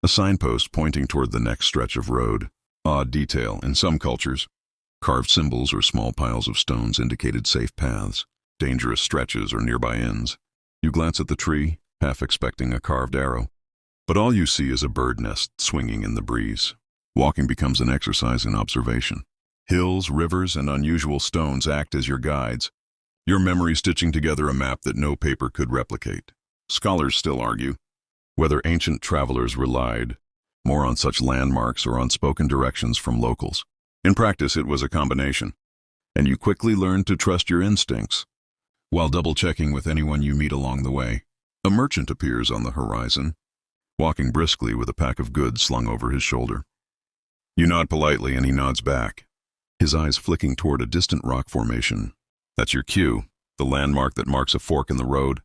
a signpost pointing toward the next stretch of road. Odd detail: in some cultures, carved symbols or small piles of stones indicated safe paths, dangerous stretches, or nearby inns. You glance at the tree, half expecting a carved arrow, but all you see is a bird nest swinging in the breeze. Walking becomes an exercise in observation. Hills, rivers, and unusual stones act as your guides, your memory stitching together a map that no paper could replicate. Scholars still argue whether ancient travelers relied more on such landmarks or on spoken directions from locals. In practice, it was a combination, and you quickly learned to trust your instincts, while double-checking with anyone you meet along the way. A merchant appears on the horizon, walking briskly with a pack of goods slung over his shoulder. You nod politely, and he nods back, his eyes flicking toward a distant rock formation. That's your cue, the landmark that marks a fork in the road,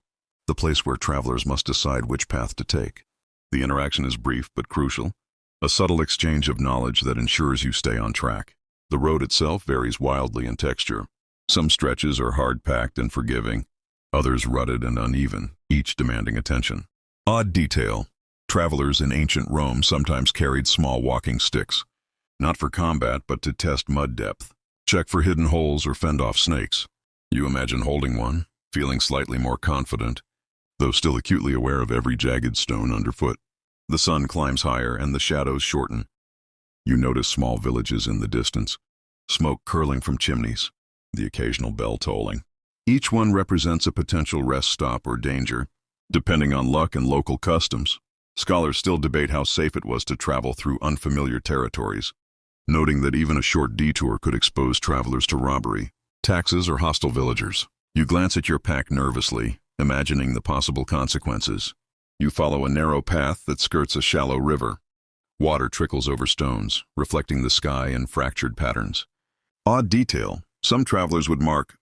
the place where travelers must decide which path to take. The interaction is brief but crucial, a subtle exchange of knowledge that ensures you stay on track. The road itself varies wildly in texture. Some stretches are hard-packed and forgiving, others rutted and uneven, each demanding attention. Odd detail: travelers in ancient Rome sometimes carried small walking sticks, not for combat but to test mud depth, check for hidden holes, or fend off snakes. You imagine holding one, feeling slightly more confident, though still acutely aware of every jagged stone underfoot. The sun climbs higher and the shadows shorten. You notice small villages in the distance, smoke curling from chimneys, the occasional bell tolling. Each one represents a potential rest stop or danger, depending on luck and local customs. Scholars still debate how safe it was to travel through unfamiliar territories, noting that even a short detour could expose travelers to robbery, taxes, or hostile villagers. You glance at your pack nervously, imagining the possible consequences. You follow a narrow path that skirts a shallow river. Water trickles over stones, reflecting the sky in fractured patterns. Odd detail, some travelers would mark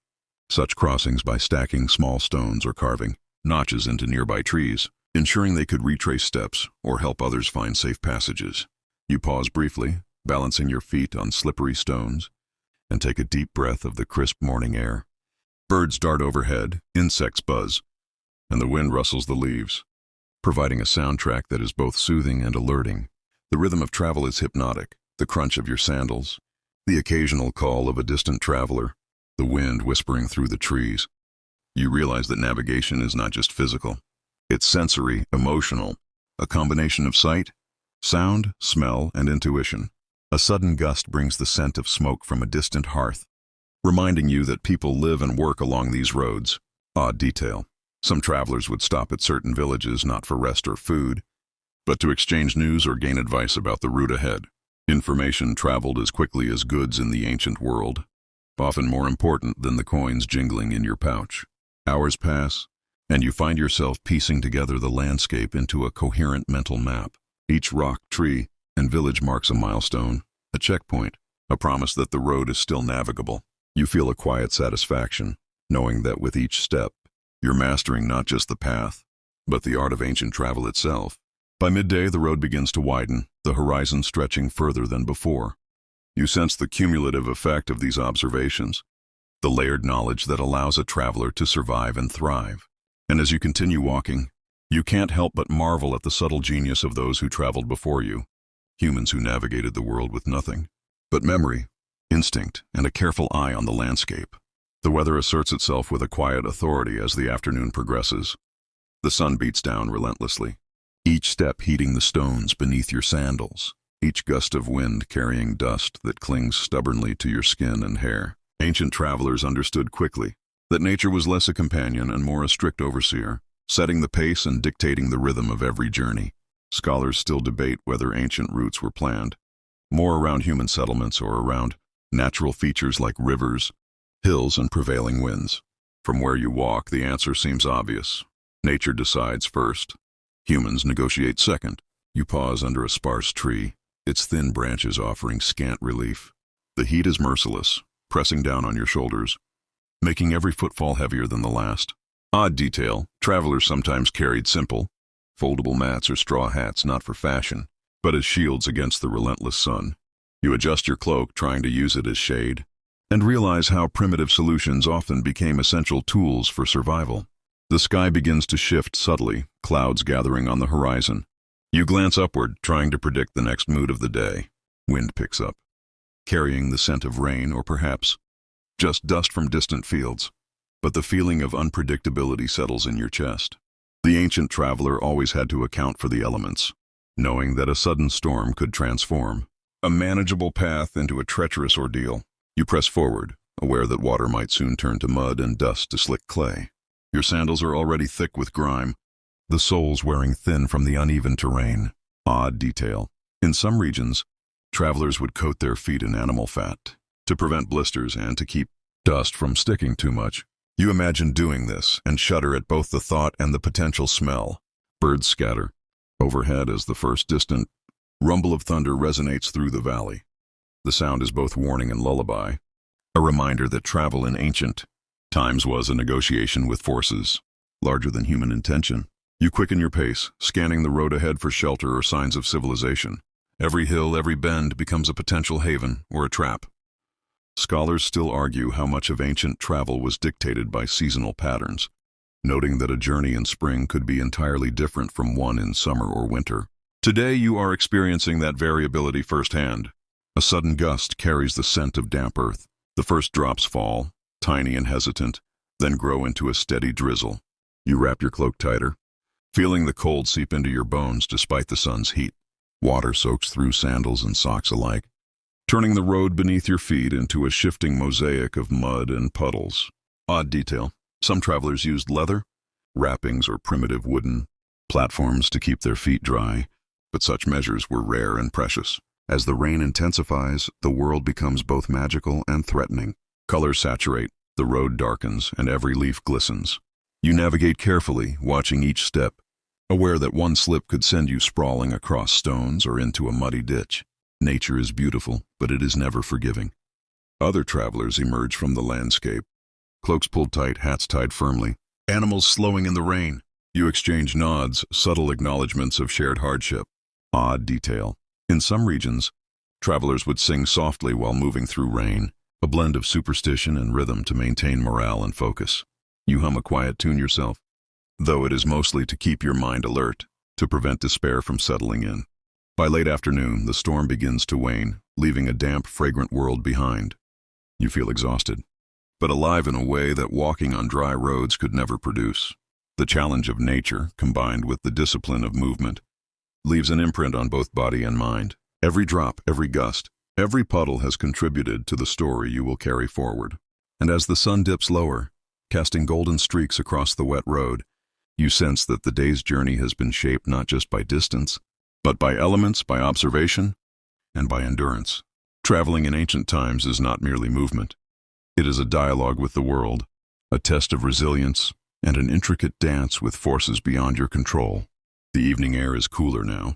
such crossings by stacking small stones or carving notches into nearby trees, ensuring they could retrace steps or help others find safe passages. You pause briefly, balancing your feet on slippery stones, and take a deep breath of the crisp morning air. Birds dart overhead, insects buzz, and the wind rustles the leaves, providing a soundtrack that is both soothing and alerting. The rhythm of travel is hypnotic, the crunch of your sandals, the occasional call of a distant traveler, the wind whispering through the trees. You realize that navigation is not just physical. It's sensory, emotional, a combination of sight, sound, smell, and intuition. A sudden gust brings the scent of smoke from a distant hearth, reminding you that people live and work along these roads. Odd detail. Some travelers would stop at certain villages not for rest or food, but to exchange news or gain advice about the route ahead. Information traveled as quickly as goods in the ancient world, often more important than the coins jingling in your pouch. Hours pass, and you find yourself piecing together the landscape into a coherent mental map. Each rock, tree, and village marks a milestone, a checkpoint, a promise that the road is still navigable. You feel a quiet satisfaction, knowing that with each step, you're mastering not just the path, but the art of ancient travel itself. By midday, the road begins to widen, the horizon stretching further than before. You sense the cumulative effect of these observations, the layered knowledge that allows a traveler to survive and thrive. And as you continue walking, you can't help but marvel at the subtle genius of those who traveled before you, humans who navigated the world with nothing but memory, instinct, and a careful eye on the landscape. The weather asserts itself with a quiet authority as the afternoon progresses. The sun beats down relentlessly, each step heating the stones beneath your sandals, each gust of wind carrying dust that clings stubbornly to your skin and hair. Ancient travelers understood quickly that nature was less a companion and more a strict overseer, setting the pace and dictating the rhythm of every journey. Scholars still debate whether ancient routes were planned, more around human settlements or around natural features like rivers, hills, and prevailing winds. From where you walk, the answer seems obvious. Nature decides first. Humans negotiate second. You pause under a sparse tree, its thin branches offering scant relief. The heat is merciless, pressing down on your shoulders, making every footfall heavier than the last. Odd detail, travelers sometimes carried simple, foldable mats or straw hats not for fashion, but as shields against the relentless sun. You adjust your cloak, trying to use it as shade, and realize how primitive solutions often became essential tools for survival. The sky begins to shift subtly, clouds gathering on the horizon. You glance upward, trying to predict the next mood of the day. Wind picks up, carrying the scent of rain or perhaps just dust from distant fields. But the feeling of unpredictability settles in your chest. The ancient traveler always had to account for the elements, knowing that a sudden storm could transform a manageable path into a treacherous ordeal. You press forward, aware that water might soon turn to mud and dust to slick clay. Your sandals are already thick with grime, the soles wearing thin from the uneven terrain. Odd detail. In some regions, travelers would coat their feet in animal fat to prevent blisters and to keep dust from sticking too much. You imagine doing this and shudder at both the thought and the potential smell. Birds scatter overhead as the first distant rumble of thunder resonates through the valley. The sound is both warning and lullaby, a reminder that travel in ancient times was a negotiation with forces larger than human intention. You quicken your pace, scanning the road ahead for shelter or signs of civilization. Every hill, every bend becomes a potential haven or a trap. Scholars still argue how much of ancient travel was dictated by seasonal patterns, noting that a journey in spring could be entirely different from one in summer or winter. Today you are experiencing that variability firsthand. A sudden gust carries the scent of damp earth. The first drops fall, tiny and hesitant, then grow into a steady drizzle. You wrap your cloak tighter, feeling the cold seep into your bones despite the sun's heat. Water soaks through sandals and socks alike, turning the road beneath your feet into a shifting mosaic of mud and puddles. Odd detail. Some travelers used leather, wrappings, or primitive wooden platforms to keep their feet dry, but such measures were rare and precious. As the rain intensifies, the world becomes both magical and threatening. Colors saturate, the road darkens, and every leaf glistens. You navigate carefully, watching each step, aware that one slip could send you sprawling across stones or into a muddy ditch. Nature is beautiful, but it is never forgiving. Other travelers emerge from the landscape, cloaks pulled tight, hats tied firmly, animals slowing in the rain. You exchange nods, subtle acknowledgments of shared hardship. Odd detail. In some regions, travelers would sing softly while moving through rain, a blend of superstition and rhythm to maintain morale and focus. You hum a quiet tune yourself, though it is mostly to keep your mind alert, to prevent despair from settling in. By late afternoon, the storm begins to wane, leaving a damp, fragrant world behind. You feel exhausted, but alive in a way that walking on dry roads could never produce. The challenge of nature, combined with the discipline of movement, leaves an imprint on both body and mind. Every drop, every gust, every puddle has contributed to the story you will carry forward. And as the sun dips lower, casting golden streaks across the wet road, you sense that the day's journey has been shaped not just by distance, but by elements, by observation, and by endurance. Traveling in ancient times is not merely movement. It is a dialogue with the world, a test of resilience, and an intricate dance with forces beyond your control. The evening air is cooler now,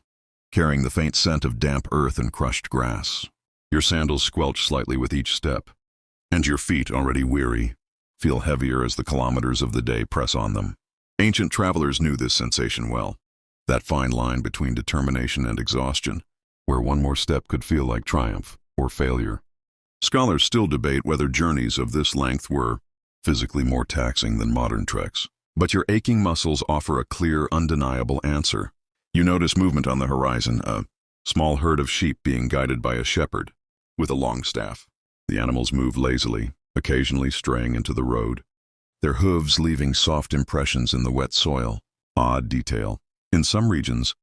carrying the faint scent of damp earth and crushed grass. Your sandals squelch slightly with each step, and your feet, already weary, feel heavier as the kilometers of the day press on them. Ancient travelers knew this sensation well, that fine line between determination and exhaustion, where one more step could feel like triumph or failure. Scholars still debate whether journeys of this length were physically more taxing than modern treks. But your aching muscles offer a clear, undeniable answer. You notice movement on the horizon, a small herd of sheep being guided by a shepherd with a long staff. The animals move lazily, occasionally straying into the road, their hooves leaving soft impressions in the wet soil. Odd detail. In some regions,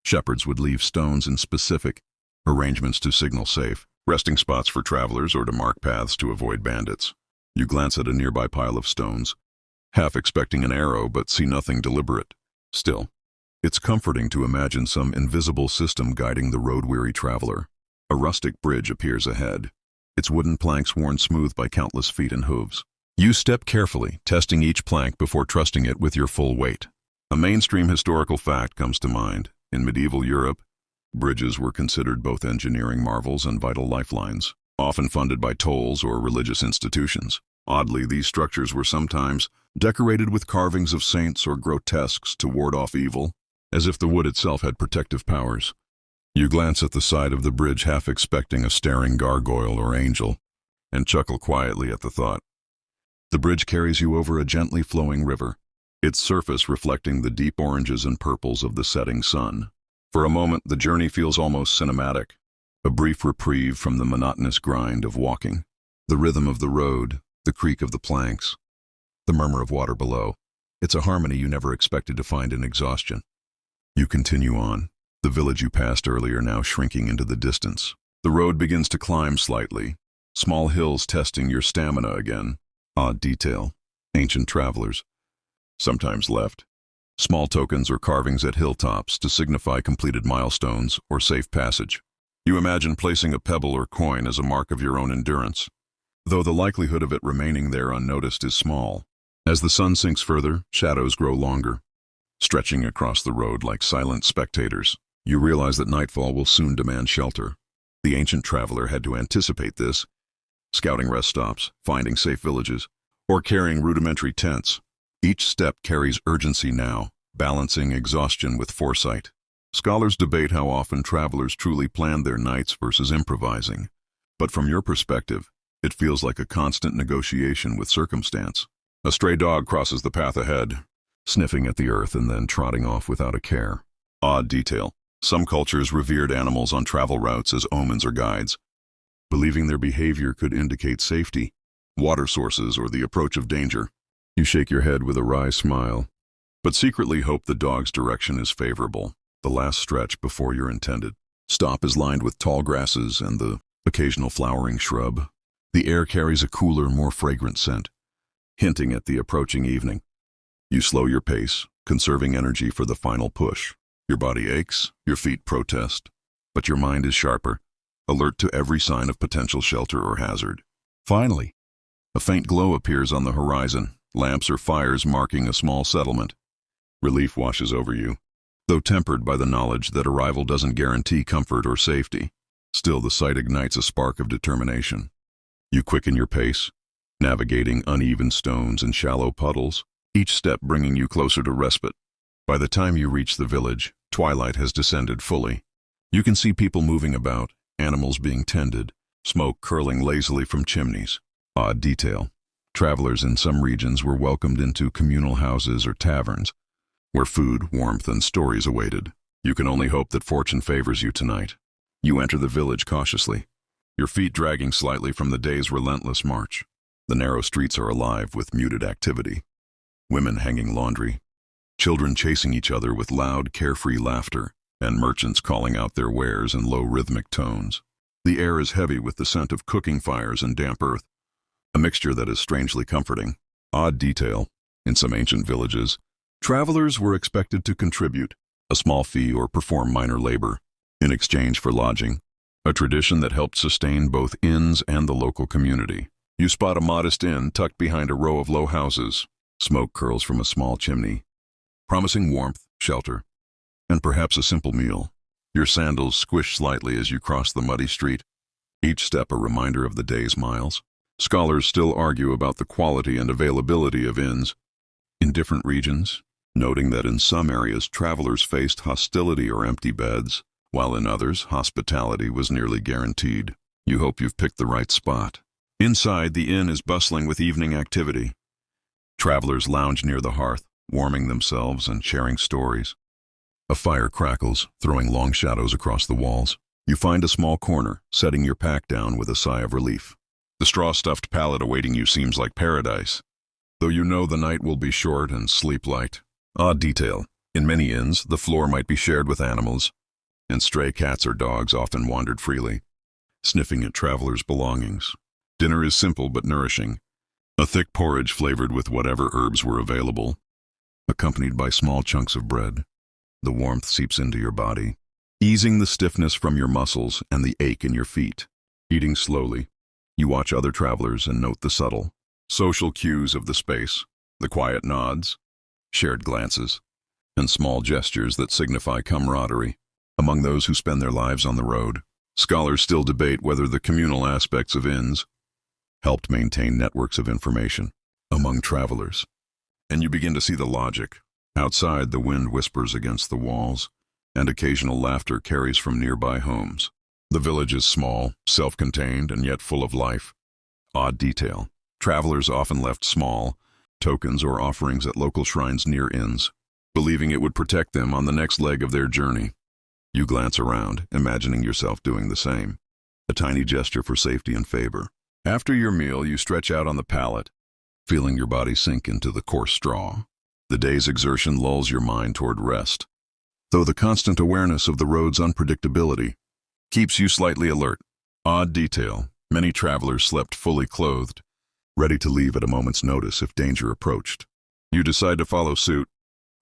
shepherds would leave stones in specific arrangements to signal safe, resting spots for travelers or to mark paths to avoid bandits. You glance at a nearby pile of stones, half expecting an arrow but see nothing deliberate. Still, it's comforting to imagine some invisible system guiding the road-weary traveler. A rustic bridge appears ahead, its wooden planks worn smooth by countless feet and hooves. You step carefully, testing each plank before trusting it with your full weight. A mainstream historical fact comes to mind. In medieval Europe, bridges were considered both engineering marvels and vital lifelines, often funded by tolls or religious institutions. Oddly, these structures were sometimes decorated with carvings of saints or grotesques to ward off evil, as if the wood itself had protective powers. You glance at the side of the bridge, half expecting a staring gargoyle or angel, and chuckle quietly at the thought. The bridge carries you over a gently flowing river, its surface reflecting the deep oranges and purples of the setting sun. For a moment, the journey feels almost cinematic, a brief reprieve from the monotonous grind of walking. The rhythm of the road, the creak of the planks, the murmur of water below. It's a harmony you never expected to find in exhaustion. You continue on, the village you passed earlier now shrinking into the distance. The road begins to climb slightly, small hills testing your stamina again. Odd detail. Ancient travelers sometimes left small tokens or carvings at hilltops to signify completed milestones or safe passage. You imagine placing a pebble or coin as a mark of your own endurance, though the likelihood of it remaining there unnoticed is small. As the sun sinks further, shadows grow longer, stretching across the road like silent spectators. You realize that nightfall will soon demand shelter. The ancient traveler had to anticipate this, scouting rest stops, finding safe villages, or carrying rudimentary tents. Each step carries urgency now, balancing exhaustion with foresight. Scholars debate how often travelers truly planned their nights versus improvising, but from your perspective, it feels like a constant negotiation with circumstance. A stray dog crosses the path ahead, sniffing at the earth and then trotting off without a care. Odd detail. Some cultures revered animals on travel routes as omens or guides, believing their behavior could indicate safety, water sources, or the approach of danger. You shake your head with a wry smile, but secretly hope the dog's direction is favorable, the last stretch before your intended Stop is lined with tall grasses and the occasional flowering shrub. The air carries a cooler, more fragrant scent, hinting at the approaching evening. You slow your pace, conserving energy for the final push. Your body aches, your feet protest, but your mind is sharper, alert to every sign of potential shelter or hazard. Finally, a faint glow appears on the horizon, lamps or fires marking a small settlement. Relief washes over you, though tempered by the knowledge that arrival doesn't guarantee comfort or safety. Still, the sight ignites a spark of determination. You quicken your pace, navigating uneven stones and shallow puddles, each step bringing you closer to respite. By the time you reach the village, twilight has descended fully. You can see people moving about, animals being tended, smoke curling lazily from chimneys. Odd detail. Travelers in some regions were welcomed into communal houses or taverns, where food, warmth, and stories awaited. You can only hope that fortune favors you tonight. You enter the village cautiously, your feet dragging slightly from the day's relentless march. The narrow streets are alive with muted activity. Women hanging laundry, children chasing each other with loud, carefree laughter, and merchants calling out their wares in low rhythmic tones. The air is heavy with the scent of cooking fires and damp earth, a mixture that is strangely comforting. Odd detail. In some ancient villages, travelers were expected to contribute a small fee or perform minor labor in exchange for lodging, a tradition that helped sustain both inns and the local community. You spot a modest inn tucked behind a row of low houses. Smoke curls from a small chimney, promising warmth, shelter, and perhaps a simple meal. Your sandals squish slightly as you cross the muddy street, each step a reminder of the day's miles. Scholars still argue about the quality and availability of inns in different regions, noting that in some areas travelers faced hostility or empty beds, while in others hospitality was nearly guaranteed. You hope you've picked the right spot. Inside, the inn is bustling with evening activity. Travelers lounge near the hearth, warming themselves and sharing stories. A fire crackles, throwing long shadows across the walls. You find a small corner, setting your pack down with a sigh of relief. The straw-stuffed pallet awaiting you seems like paradise, though you know the night will be short and sleep light. Odd detail. In many inns, the floor might be shared with animals, and stray cats or dogs often wandered freely, sniffing at travelers' belongings. Dinner is simple but nourishing. A thick porridge flavored with whatever herbs were available, accompanied by small chunks of bread. The warmth seeps into your body, easing the stiffness from your muscles and the ache in your feet. Eating slowly, you watch other travelers and note the subtle, social cues of the space, the quiet nods, shared glances, and small gestures that signify camaraderie. Among those who spend their lives on the road, scholars still debate whether the communal aspects of inns helped maintain networks of information among travelers. And you begin to see the logic. Outside, the wind whispers against the walls, and occasional laughter carries from nearby homes. The village is small, self-contained, and yet full of life. Odd detail. Travelers often left small tokens or offerings at local shrines near inns, believing it would protect them on the next leg of their journey. You glance around, imagining yourself doing the same. A tiny gesture for safety and favor. After your meal, you stretch out on the pallet, feeling your body sink into the coarse straw. The day's exertion lulls your mind toward rest, though the constant awareness of the road's unpredictability keeps you slightly alert. Odd detail. Many travelers slept fully clothed, ready to leave at a moment's notice if danger approached. You decide to follow suit,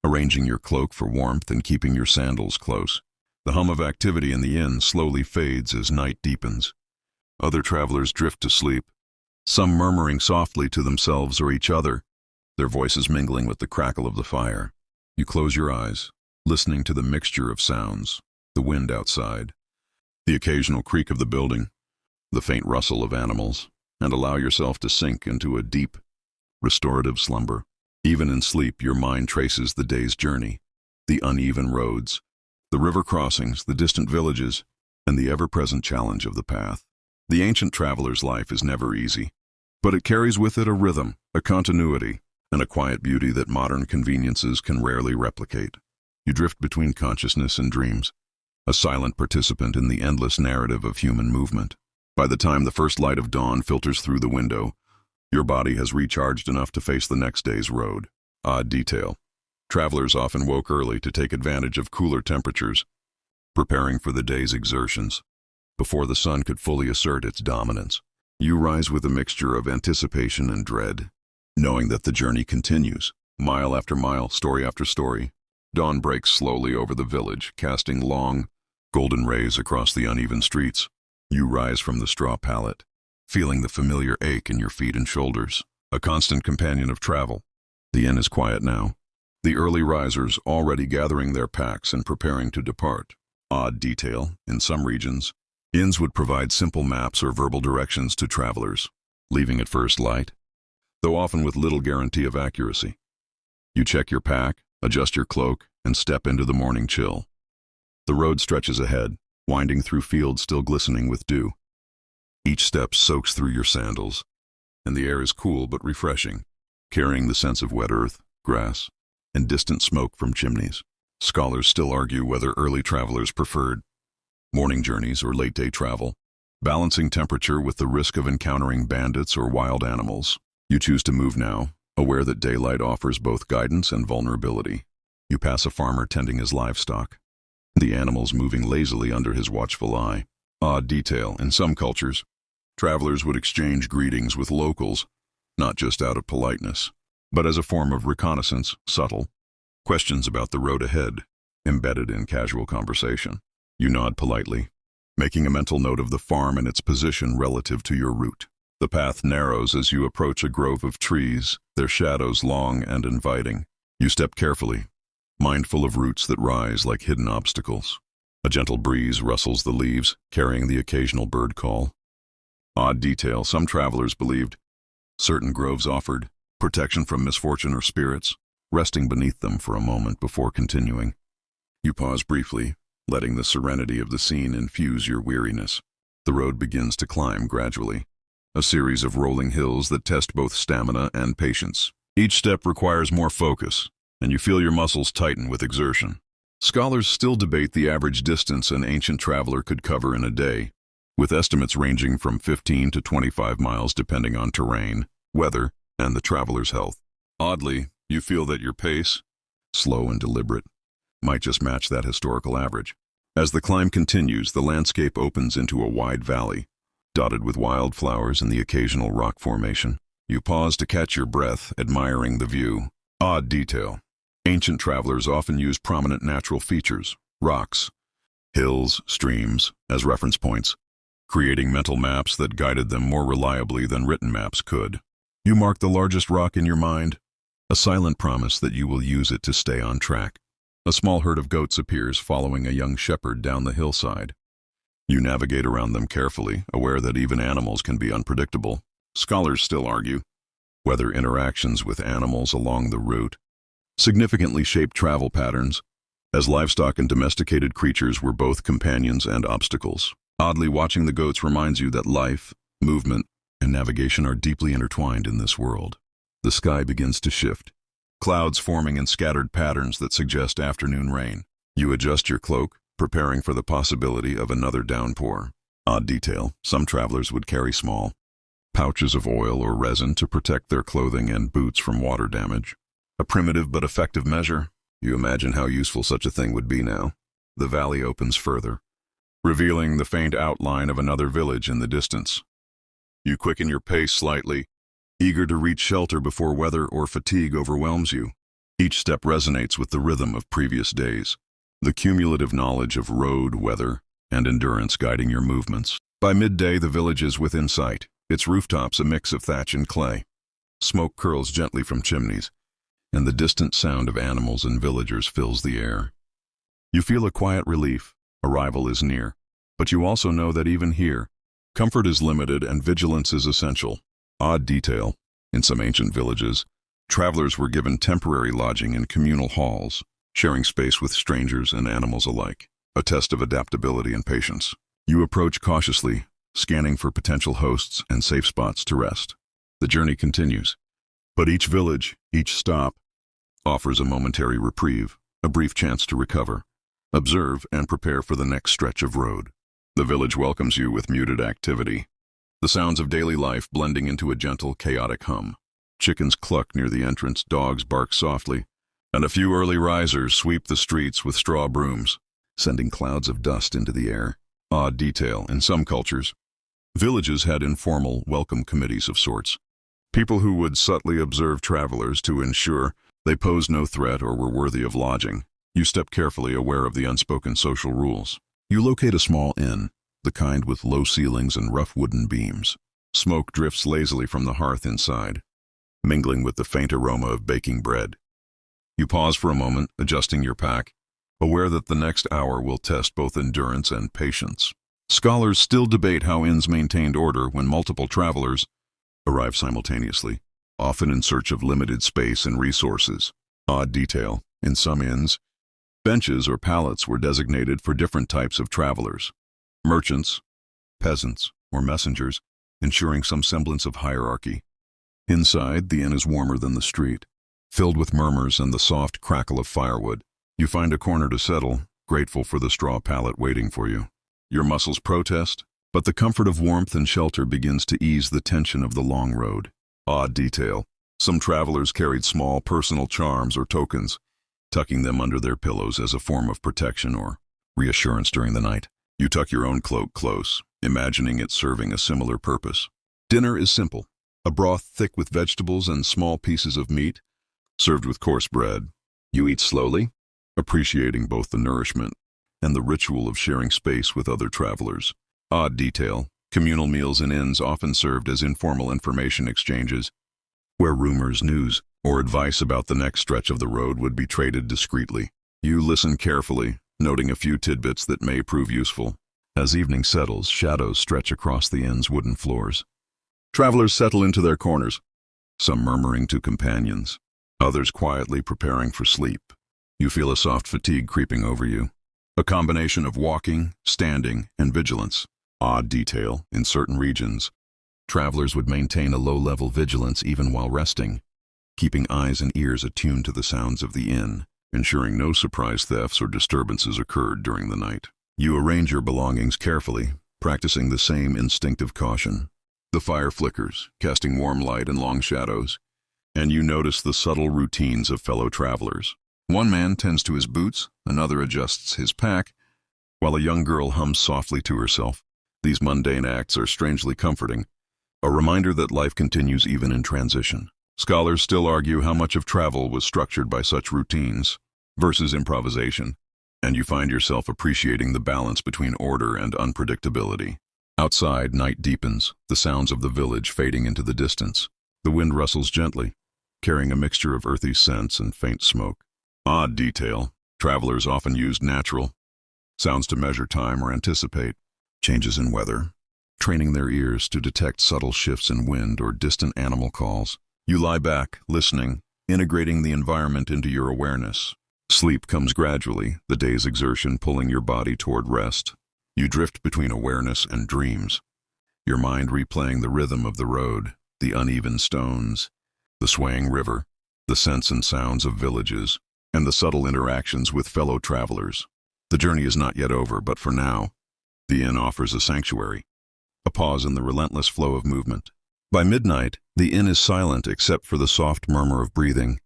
arranging your cloak for warmth and keeping your sandals close. The hum of activity in the inn slowly fades as night deepens. Other travelers drift to sleep, some murmuring softly to themselves or each other, their voices mingling with the crackle of the fire. You close your eyes, listening to the mixture of sounds, the wind outside, the occasional creak of the building, the faint rustle of animals, and allow yourself to sink into a deep, restorative slumber. Even in sleep, your mind traces the day's journey, the uneven roads, the river crossings, the distant villages, and the ever-present challenge of the path. The ancient traveler's life is never easy, but it carries with it a rhythm, a continuity, and a quiet beauty that modern conveniences can rarely replicate. You drift between consciousness and dreams, a silent participant in the endless narrative of human movement. By the time the first light of dawn filters through the window, your body has recharged enough to face the next day's road. Odd detail. Travelers often woke early to take advantage of cooler temperatures, preparing for the day's exertions. Before the sun could fully assert its dominance, you rise with a mixture of anticipation and dread, knowing that the journey continues, mile after mile, story after story. Dawn breaks slowly over the village, casting long, golden rays across the uneven streets. You rise from the straw pallet, feeling the familiar ache in your feet and shoulders, a constant companion of travel. The inn is quiet now, the early risers already gathering their packs and preparing to depart. Odd detail, in some regions, inns would provide simple maps or verbal directions to travelers, leaving at first light, though often with little guarantee of accuracy. You check your pack, adjust your cloak, and step into the morning chill. The road stretches ahead, winding through fields still glistening with dew. Each step soaks through your sandals, and the air is cool but refreshing, carrying the sense of wet earth, grass, and distant smoke from chimneys. Scholars still argue whether early travelers preferred morning journeys or late-day travel, balancing temperature with the risk of encountering bandits or wild animals. You choose to move now, aware that daylight offers both guidance and vulnerability. You pass a farmer tending his livestock, the animals moving lazily under his watchful eye. Odd detail, in some cultures, travelers would exchange greetings with locals, not just out of politeness, but as a form of reconnaissance, subtle. Questions about the road ahead, embedded in casual conversation. You nod politely, making a mental note of the farm and its position relative to your route. The path narrows as you approach a grove of trees, their shadows long and inviting. You step carefully, mindful of roots that rise like hidden obstacles. A gentle breeze rustles the leaves, carrying the occasional bird call. Odd detail, some travelers believed certain groves offered protection from misfortune or spirits, resting beneath them for a moment before continuing. You pause briefly, letting the serenity of the scene infuse your weariness. The road begins to climb gradually, a series of rolling hills that test both stamina and patience. Each step requires more focus, and you feel your muscles tighten with exertion. Scholars still debate the average distance an ancient traveler could cover in a day, with estimates ranging from 15 to 25 miles depending on terrain, weather, and the traveler's health. Oddly, you feel that your pace, slow and deliberate, might just match that historical average. As the climb continues, the landscape opens into a wide valley, dotted with wildflowers and the occasional rock formation. You pause to catch your breath, admiring the view. Odd detail. Ancient travelers often used prominent natural features, rocks, hills, streams, as reference points, creating mental maps that guided them more reliably than written maps could. You mark the largest rock in your mind, a silent promise that you will use it to stay on track. A small herd of goats appears following a young shepherd down the hillside. You navigate around them carefully, aware that even animals can be unpredictable. Scholars still argue whether interactions with animals along the route significantly shaped travel patterns, as livestock and domesticated creatures were both companions and obstacles. Oddly, watching the goats reminds you that life, movement, and navigation are deeply intertwined in this world. The sky begins to shift, clouds forming in scattered patterns that suggest afternoon rain. You adjust your cloak, preparing for the possibility of another downpour. Odd detail, some travelers would carry small pouches of oil or resin to protect their clothing and boots from water damage. A primitive but effective measure. You imagine how useful such a thing would be now. The valley opens further, revealing the faint outline of another village in the distance. You quicken your pace slightly, eager to reach shelter before weather or fatigue overwhelms you. Each step resonates with the rhythm of previous days, the cumulative knowledge of road, weather, and endurance guiding your movements. By midday, the village is within sight, its rooftops a mix of thatch and clay. Smoke curls gently from chimneys, and the distant sound of animals and villagers fills the air. You feel a quiet relief. Arrival is near, but you also know that even here, comfort is limited and vigilance is essential. Odd detail. In some ancient villages, travelers were given temporary lodging in communal halls, sharing space with strangers and animals alike, a test of adaptability and patience. You approach cautiously, scanning for potential hosts and safe spots to rest. The journey continues, but each village, each stop, offers a momentary reprieve, a brief chance to recover, observe, and prepare for the next stretch of road. The village welcomes you with muted activity, the sounds of daily life blending into a gentle, chaotic hum. Chickens cluck near the entrance, dogs bark softly, and a few early risers sweep the streets with straw brooms. sending clouds of dust into the air. Odd detail, in some cultures, villages had informal welcome committees of sorts. People who would subtly observe travelers to ensure they posed no threat or were worthy of lodging. You step carefully, aware of the unspoken social rules. You locate a small inn, the kind with low ceilings and rough wooden beams. Smoke drifts lazily from the hearth inside, mingling with the faint aroma of baking bread. You pause for a moment, adjusting your pack, aware that the next hour will test both endurance and patience. Scholars still debate how inns maintained order when multiple travelers arrive simultaneously, often in search of limited space and resources. Odd detail, in some inns, benches or pallets were designated for different types of travelers: merchants, peasants, or messengers, ensuring some semblance of hierarchy. Inside, the inn is warmer than the street, filled with murmurs and the soft crackle of firewood. You find a corner to settle, grateful for the straw pallet waiting for you. Your muscles protest, but the comfort of warmth and shelter begins to ease the tension of the long road. Odd detail. Some travelers carried small personal charms or tokens, tucking them under their pillows as a form of protection or reassurance during the night. You tuck your own cloak close, imagining it serving a similar purpose. Dinner is simple: a broth thick with vegetables and small pieces of meat, served with coarse bread. You eat slowly, appreciating both the nourishment and the ritual of sharing space with other travelers. Odd detail. Communal meals in inns often served as informal information exchanges, where rumors, news, or advice about the next stretch of the road would be traded discreetly. You listen carefully, noting a few tidbits that may prove useful. As evening settles, shadows stretch across the inn's wooden floors. Travelers settle into their corners, some murmuring to companions, others quietly preparing for sleep. You feel a soft fatigue creeping over you, a combination of walking, standing, and vigilance. Odd detail. In certain regions, travelers would maintain a low-level vigilance even while resting, keeping eyes and ears attuned to the sounds of the inn, ensuring no surprise thefts or disturbances occurred during the night. You arrange your belongings carefully, practicing the same instinctive caution. The fire flickers, casting warm light and long shadows, and you notice the subtle routines of fellow travelers. One man tends to his boots, another adjusts his pack, while a young girl hums softly to herself. These mundane acts are strangely comforting, a reminder that life continues even in transition. Scholars still argue how much of travel was structured by such routines versus improvisation, and you find yourself appreciating the balance between order and unpredictability. Outside, night deepens, the sounds of the village fading into the distance. The wind rustles gently, carrying a mixture of earthy scents and faint smoke. Odd detail. Travelers often used natural sounds to measure time or anticipate changes in weather, training their ears to detect subtle shifts in wind or distant animal calls. You lie back, listening, integrating the environment into your awareness. Sleep comes gradually, the day's exertion pulling your body toward rest. You drift between awareness and dreams, your mind replaying the rhythm of the road, the uneven stones, the swaying river, the scents and sounds of villages, and the subtle interactions with fellow travelers. The journey is not yet over, but for now, the inn offers a sanctuary, a pause in the relentless flow of movement. By midnight, the inn is silent except for the soft murmur of breathing,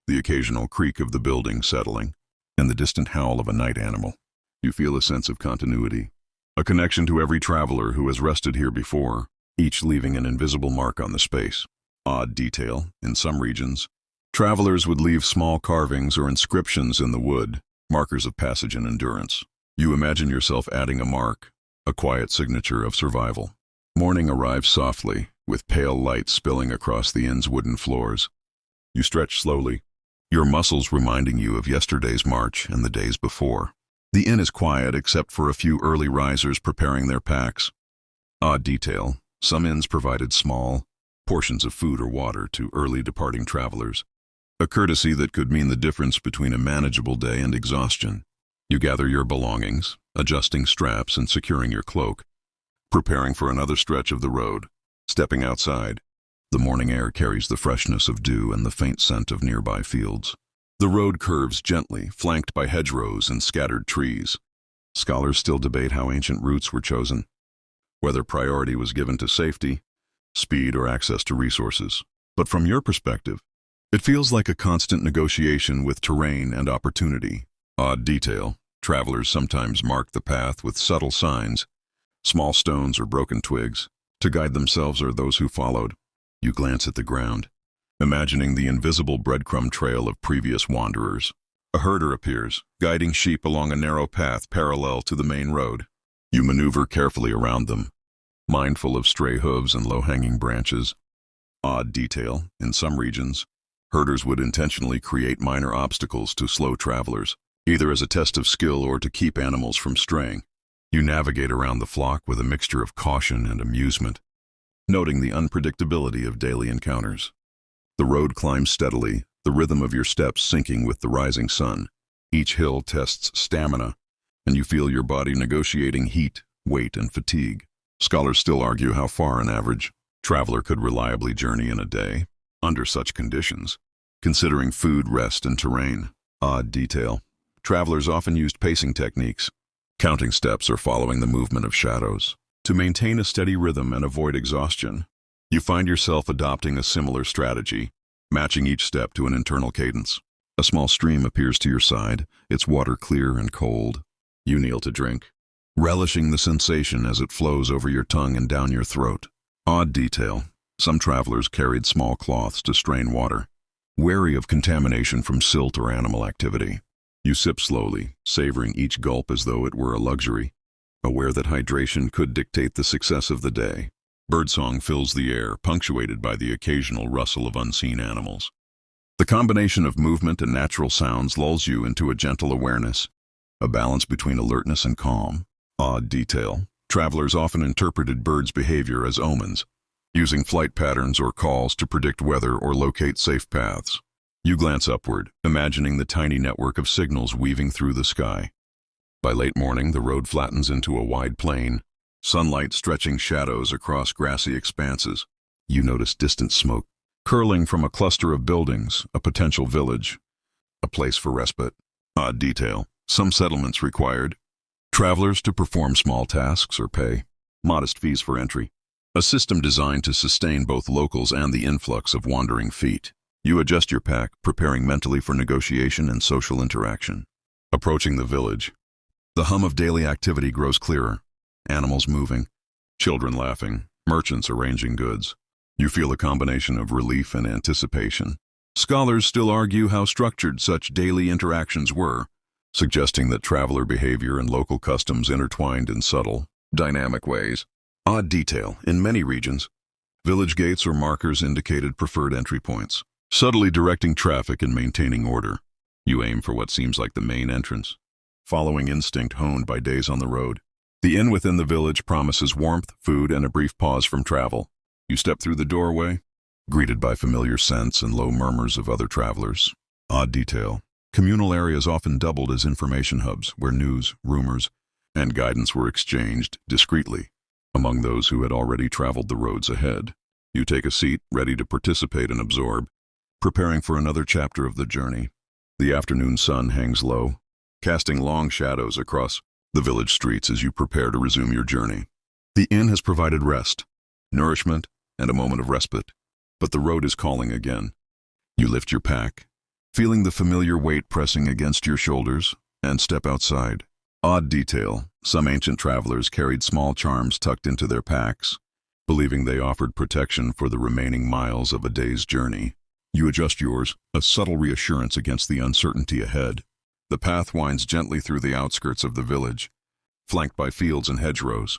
the occasional creak of the building settling, and the distant howl of a night animal. You feel a sense of continuity, a connection to every traveler who has rested here before, each leaving an invisible mark on the space. Odd detail. In some regions, travelers would leave small carvings or inscriptions in the wood, markers of passage and endurance. You imagine yourself adding a mark, a quiet signature of survival. Morning arrives softly, with pale light spilling across the inn's wooden floors. You stretch slowly, your muscles reminding you of yesterday's march and the days before. The inn is quiet except for a few early risers preparing their packs. Odd detail. Some inns provided small portions of food or water to early departing travelers, a courtesy that could mean the difference between a manageable day and exhaustion. You gather your belongings, adjusting straps and securing your cloak, preparing for another stretch of the road. Stepping outside, the morning air carries the freshness of dew and the faint scent of nearby fields. The road curves gently, flanked by hedgerows and scattered trees. Scholars still debate how ancient routes were chosen, whether priority was given to safety, speed, or access to resources. But from your perspective, it feels like a constant negotiation with terrain and opportunity. Odd detail. Travelers sometimes mark the path with subtle signs, small stones or broken twigs, to guide themselves or those who followed. You glance at the ground, imagining the invisible breadcrumb trail of previous wanderers. A herder appears, guiding sheep along a narrow path parallel to the main road. You maneuver carefully around them, mindful of stray hooves and low-hanging branches. Odd detail, in some regions, herders would intentionally create minor obstacles to slow travelers, either as a test of skill or to keep animals from straying. You navigate around the flock with a mixture of caution and amusement, noting the unpredictability of daily encounters. The road climbs steadily, the rhythm of your steps syncing with the rising sun. Each hill tests stamina, and you feel your body negotiating heat, weight, and fatigue. Scholars still argue how far an average traveler could reliably journey in a day, under such conditions, considering food, rest, and terrain. Odd detail. Travelers often used pacing techniques, counting steps or following the movement of shadows, to maintain a steady rhythm and avoid exhaustion. You find yourself adopting a similar strategy, matching each step to an internal cadence. A small stream appears to your side, its water clear and cold. You kneel to drink, relishing the sensation as it flows over your tongue and down your throat. Odd detail. Some travelers carried small cloths to strain water, wary of contamination from silt or animal activity. You sip slowly, savoring each gulp as though it were a luxury, aware that hydration could dictate the success of the day. Birdsong fills the air, punctuated by the occasional rustle of unseen animals. The combination of movement and natural sounds lulls you into a gentle awareness, a balance between alertness and calm. Odd detail. Travelers often interpreted birds' behavior as omens, using flight patterns or calls to predict weather or locate safe paths. You glance upward, imagining the tiny network of signals weaving through the sky. By late morning, the road flattens into a wide plain, sunlight stretching shadows across grassy expanses. You notice distant smoke, curling from a cluster of buildings, a potential village, a place for respite. Odd detail. Some settlements required travelers to perform small tasks or pay modest fees for entry, a system designed to sustain both locals and the influx of wandering feet. You adjust your pack, preparing mentally for negotiation and social interaction. Approaching the village, the hum of daily activity grows clearer. Animals moving, children laughing, merchants arranging goods. You feel a combination of relief and anticipation. Scholars still argue how structured such daily interactions were, suggesting that traveler behavior and local customs intertwined in subtle, dynamic ways. Odd detail. In many regions, village gates or markers indicated preferred entry points, subtly directing traffic and maintaining order. You aim for what seems like the main entrance, following instinct honed by days on the road. The inn within the village promises warmth, food, and a brief pause from travel. You step through the doorway, greeted by familiar scents and low murmurs of other travelers. Odd detail. Communal areas often doubled as information hubs, where news, rumors, and guidance were exchanged discreetly among those who had already traveled the roads ahead. You take a seat, ready to participate and absorb, preparing for another chapter of the journey. The afternoon sun hangs low, casting long shadows across the village streets as you prepare to resume your journey. The inn has provided rest, nourishment, and a moment of respite, but the road is calling again. You lift your pack, feeling the familiar weight pressing against your shoulders, and step outside. Odd detail. Some ancient travelers carried small charms tucked into their packs, believing they offered protection for the remaining miles of a day's journey. You adjust yours, a subtle reassurance against the uncertainty ahead. The path winds gently through the outskirts of the village, flanked by fields and hedgerows.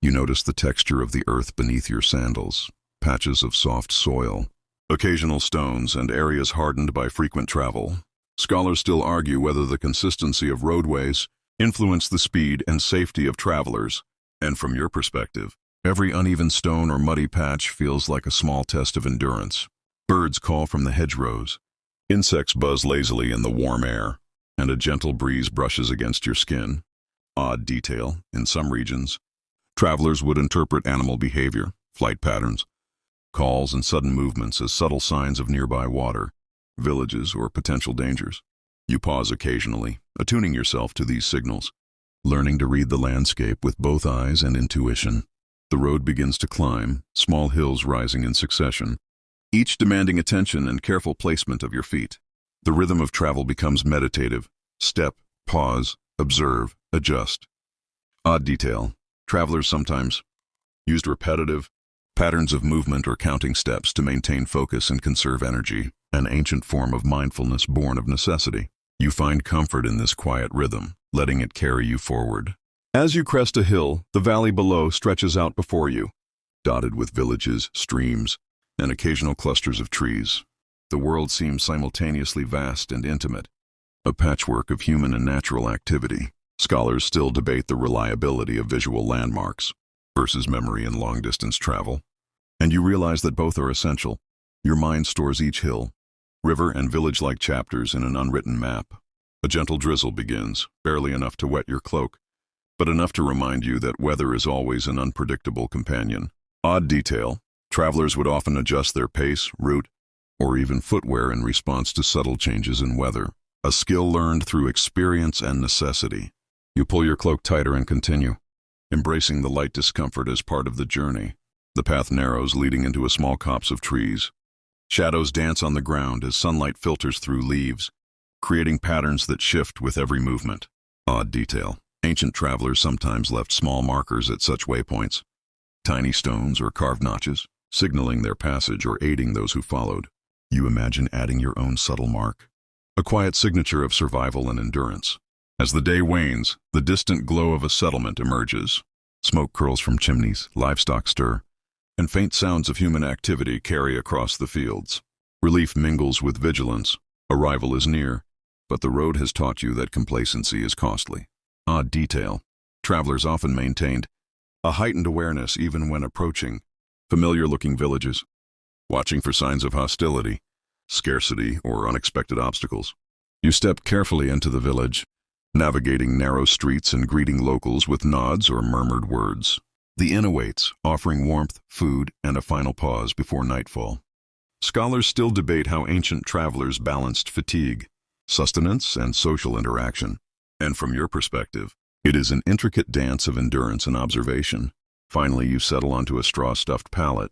You notice the texture of the earth beneath your sandals, patches of soft soil, occasional stones, and areas hardened by frequent travel. Scholars still argue whether the consistency of roadways influence the speed and safety of travelers, and from your perspective, every uneven stone or muddy patch feels like a small test of endurance. Birds call from the hedgerows, insects buzz lazily in the warm air, and a gentle breeze brushes against your skin. Odd detail. In some regions, travelers would interpret animal behavior, flight patterns, calls, and sudden movements as subtle signs of nearby water, villages, or potential dangers. You pause occasionally, attuning yourself to these signals, learning to read the landscape with both eyes and intuition. The road begins to climb, small hills rising in succession, each demanding attention and careful placement of your feet. The rhythm of travel becomes meditative. Step, pause, observe, adjust. Odd detail. Travelers sometimes used repetitive patterns of movement or counting steps to maintain focus and conserve energy, an ancient form of mindfulness born of necessity. You find comfort in this quiet rhythm, letting it carry you forward. As you crest a hill, the valley below stretches out before you, dotted with villages, streams, and occasional clusters of trees. The world seems simultaneously vast and intimate, a patchwork of human and natural activity. Scholars still debate the reliability of visual landmarks versus memory in long-distance travel. And you realize that both are essential. Your mind stores each hill, river, and village-like chapters in an unwritten map. A gentle drizzle begins, barely enough to wet your cloak, but enough to remind you that weather is always an unpredictable companion. Odd detail. Travelers would often adjust their pace, route, or even footwear in response to subtle changes in weather. A skill learned through experience and necessity. You pull your cloak tighter and continue, embracing the light discomfort as part of the journey. The path narrows, leading into a small copse of trees. Shadows dance on the ground as sunlight filters through leaves, creating patterns that shift with every movement. Odd detail. Ancient travelers sometimes left small markers at such waypoints, tiny stones or carved notches, signaling their passage or aiding those who followed. You imagine adding your own subtle mark, a quiet signature of survival and endurance. As the day wanes, the distant glow of a settlement emerges. Smoke curls from chimneys, livestock stir, and faint sounds of human activity carry across the fields. Relief mingles with vigilance. Arrival is near, but the road has taught you that complacency is costly. Odd detail. Travelers often maintained a heightened awareness even when approaching familiar-looking villages, watching for signs of hostility, scarcity, or unexpected obstacles. You step carefully into the village, navigating narrow streets and greeting locals with nods or murmured words. The inn awaits, offering warmth, food, and a final pause before nightfall. Scholars still debate how ancient travelers balanced fatigue, sustenance, and social interaction. And from your perspective, it is an intricate dance of endurance and observation. Finally, you settle onto a straw-stuffed pallet,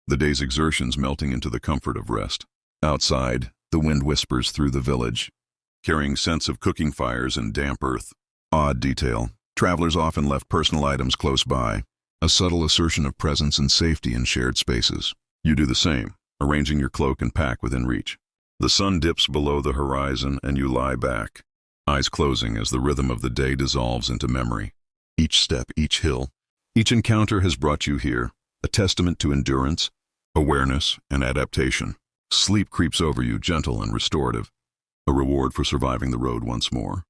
the day's exertions melting into the comfort of rest. Outside, the wind whispers through the village, carrying scents of cooking fires and damp earth. Odd detail. Travelers often left personal items close by, a subtle assertion of presence and safety in shared spaces. You do the same, arranging your cloak and pack within reach. The sun dips below the horizon and you lie back, eyes closing as the rhythm of the day dissolves into memory. Each step, each hill, each encounter has brought you here, a testament to endurance, awareness, and adaptation. Sleep creeps over you, gentle and restorative, a reward for surviving the road once more.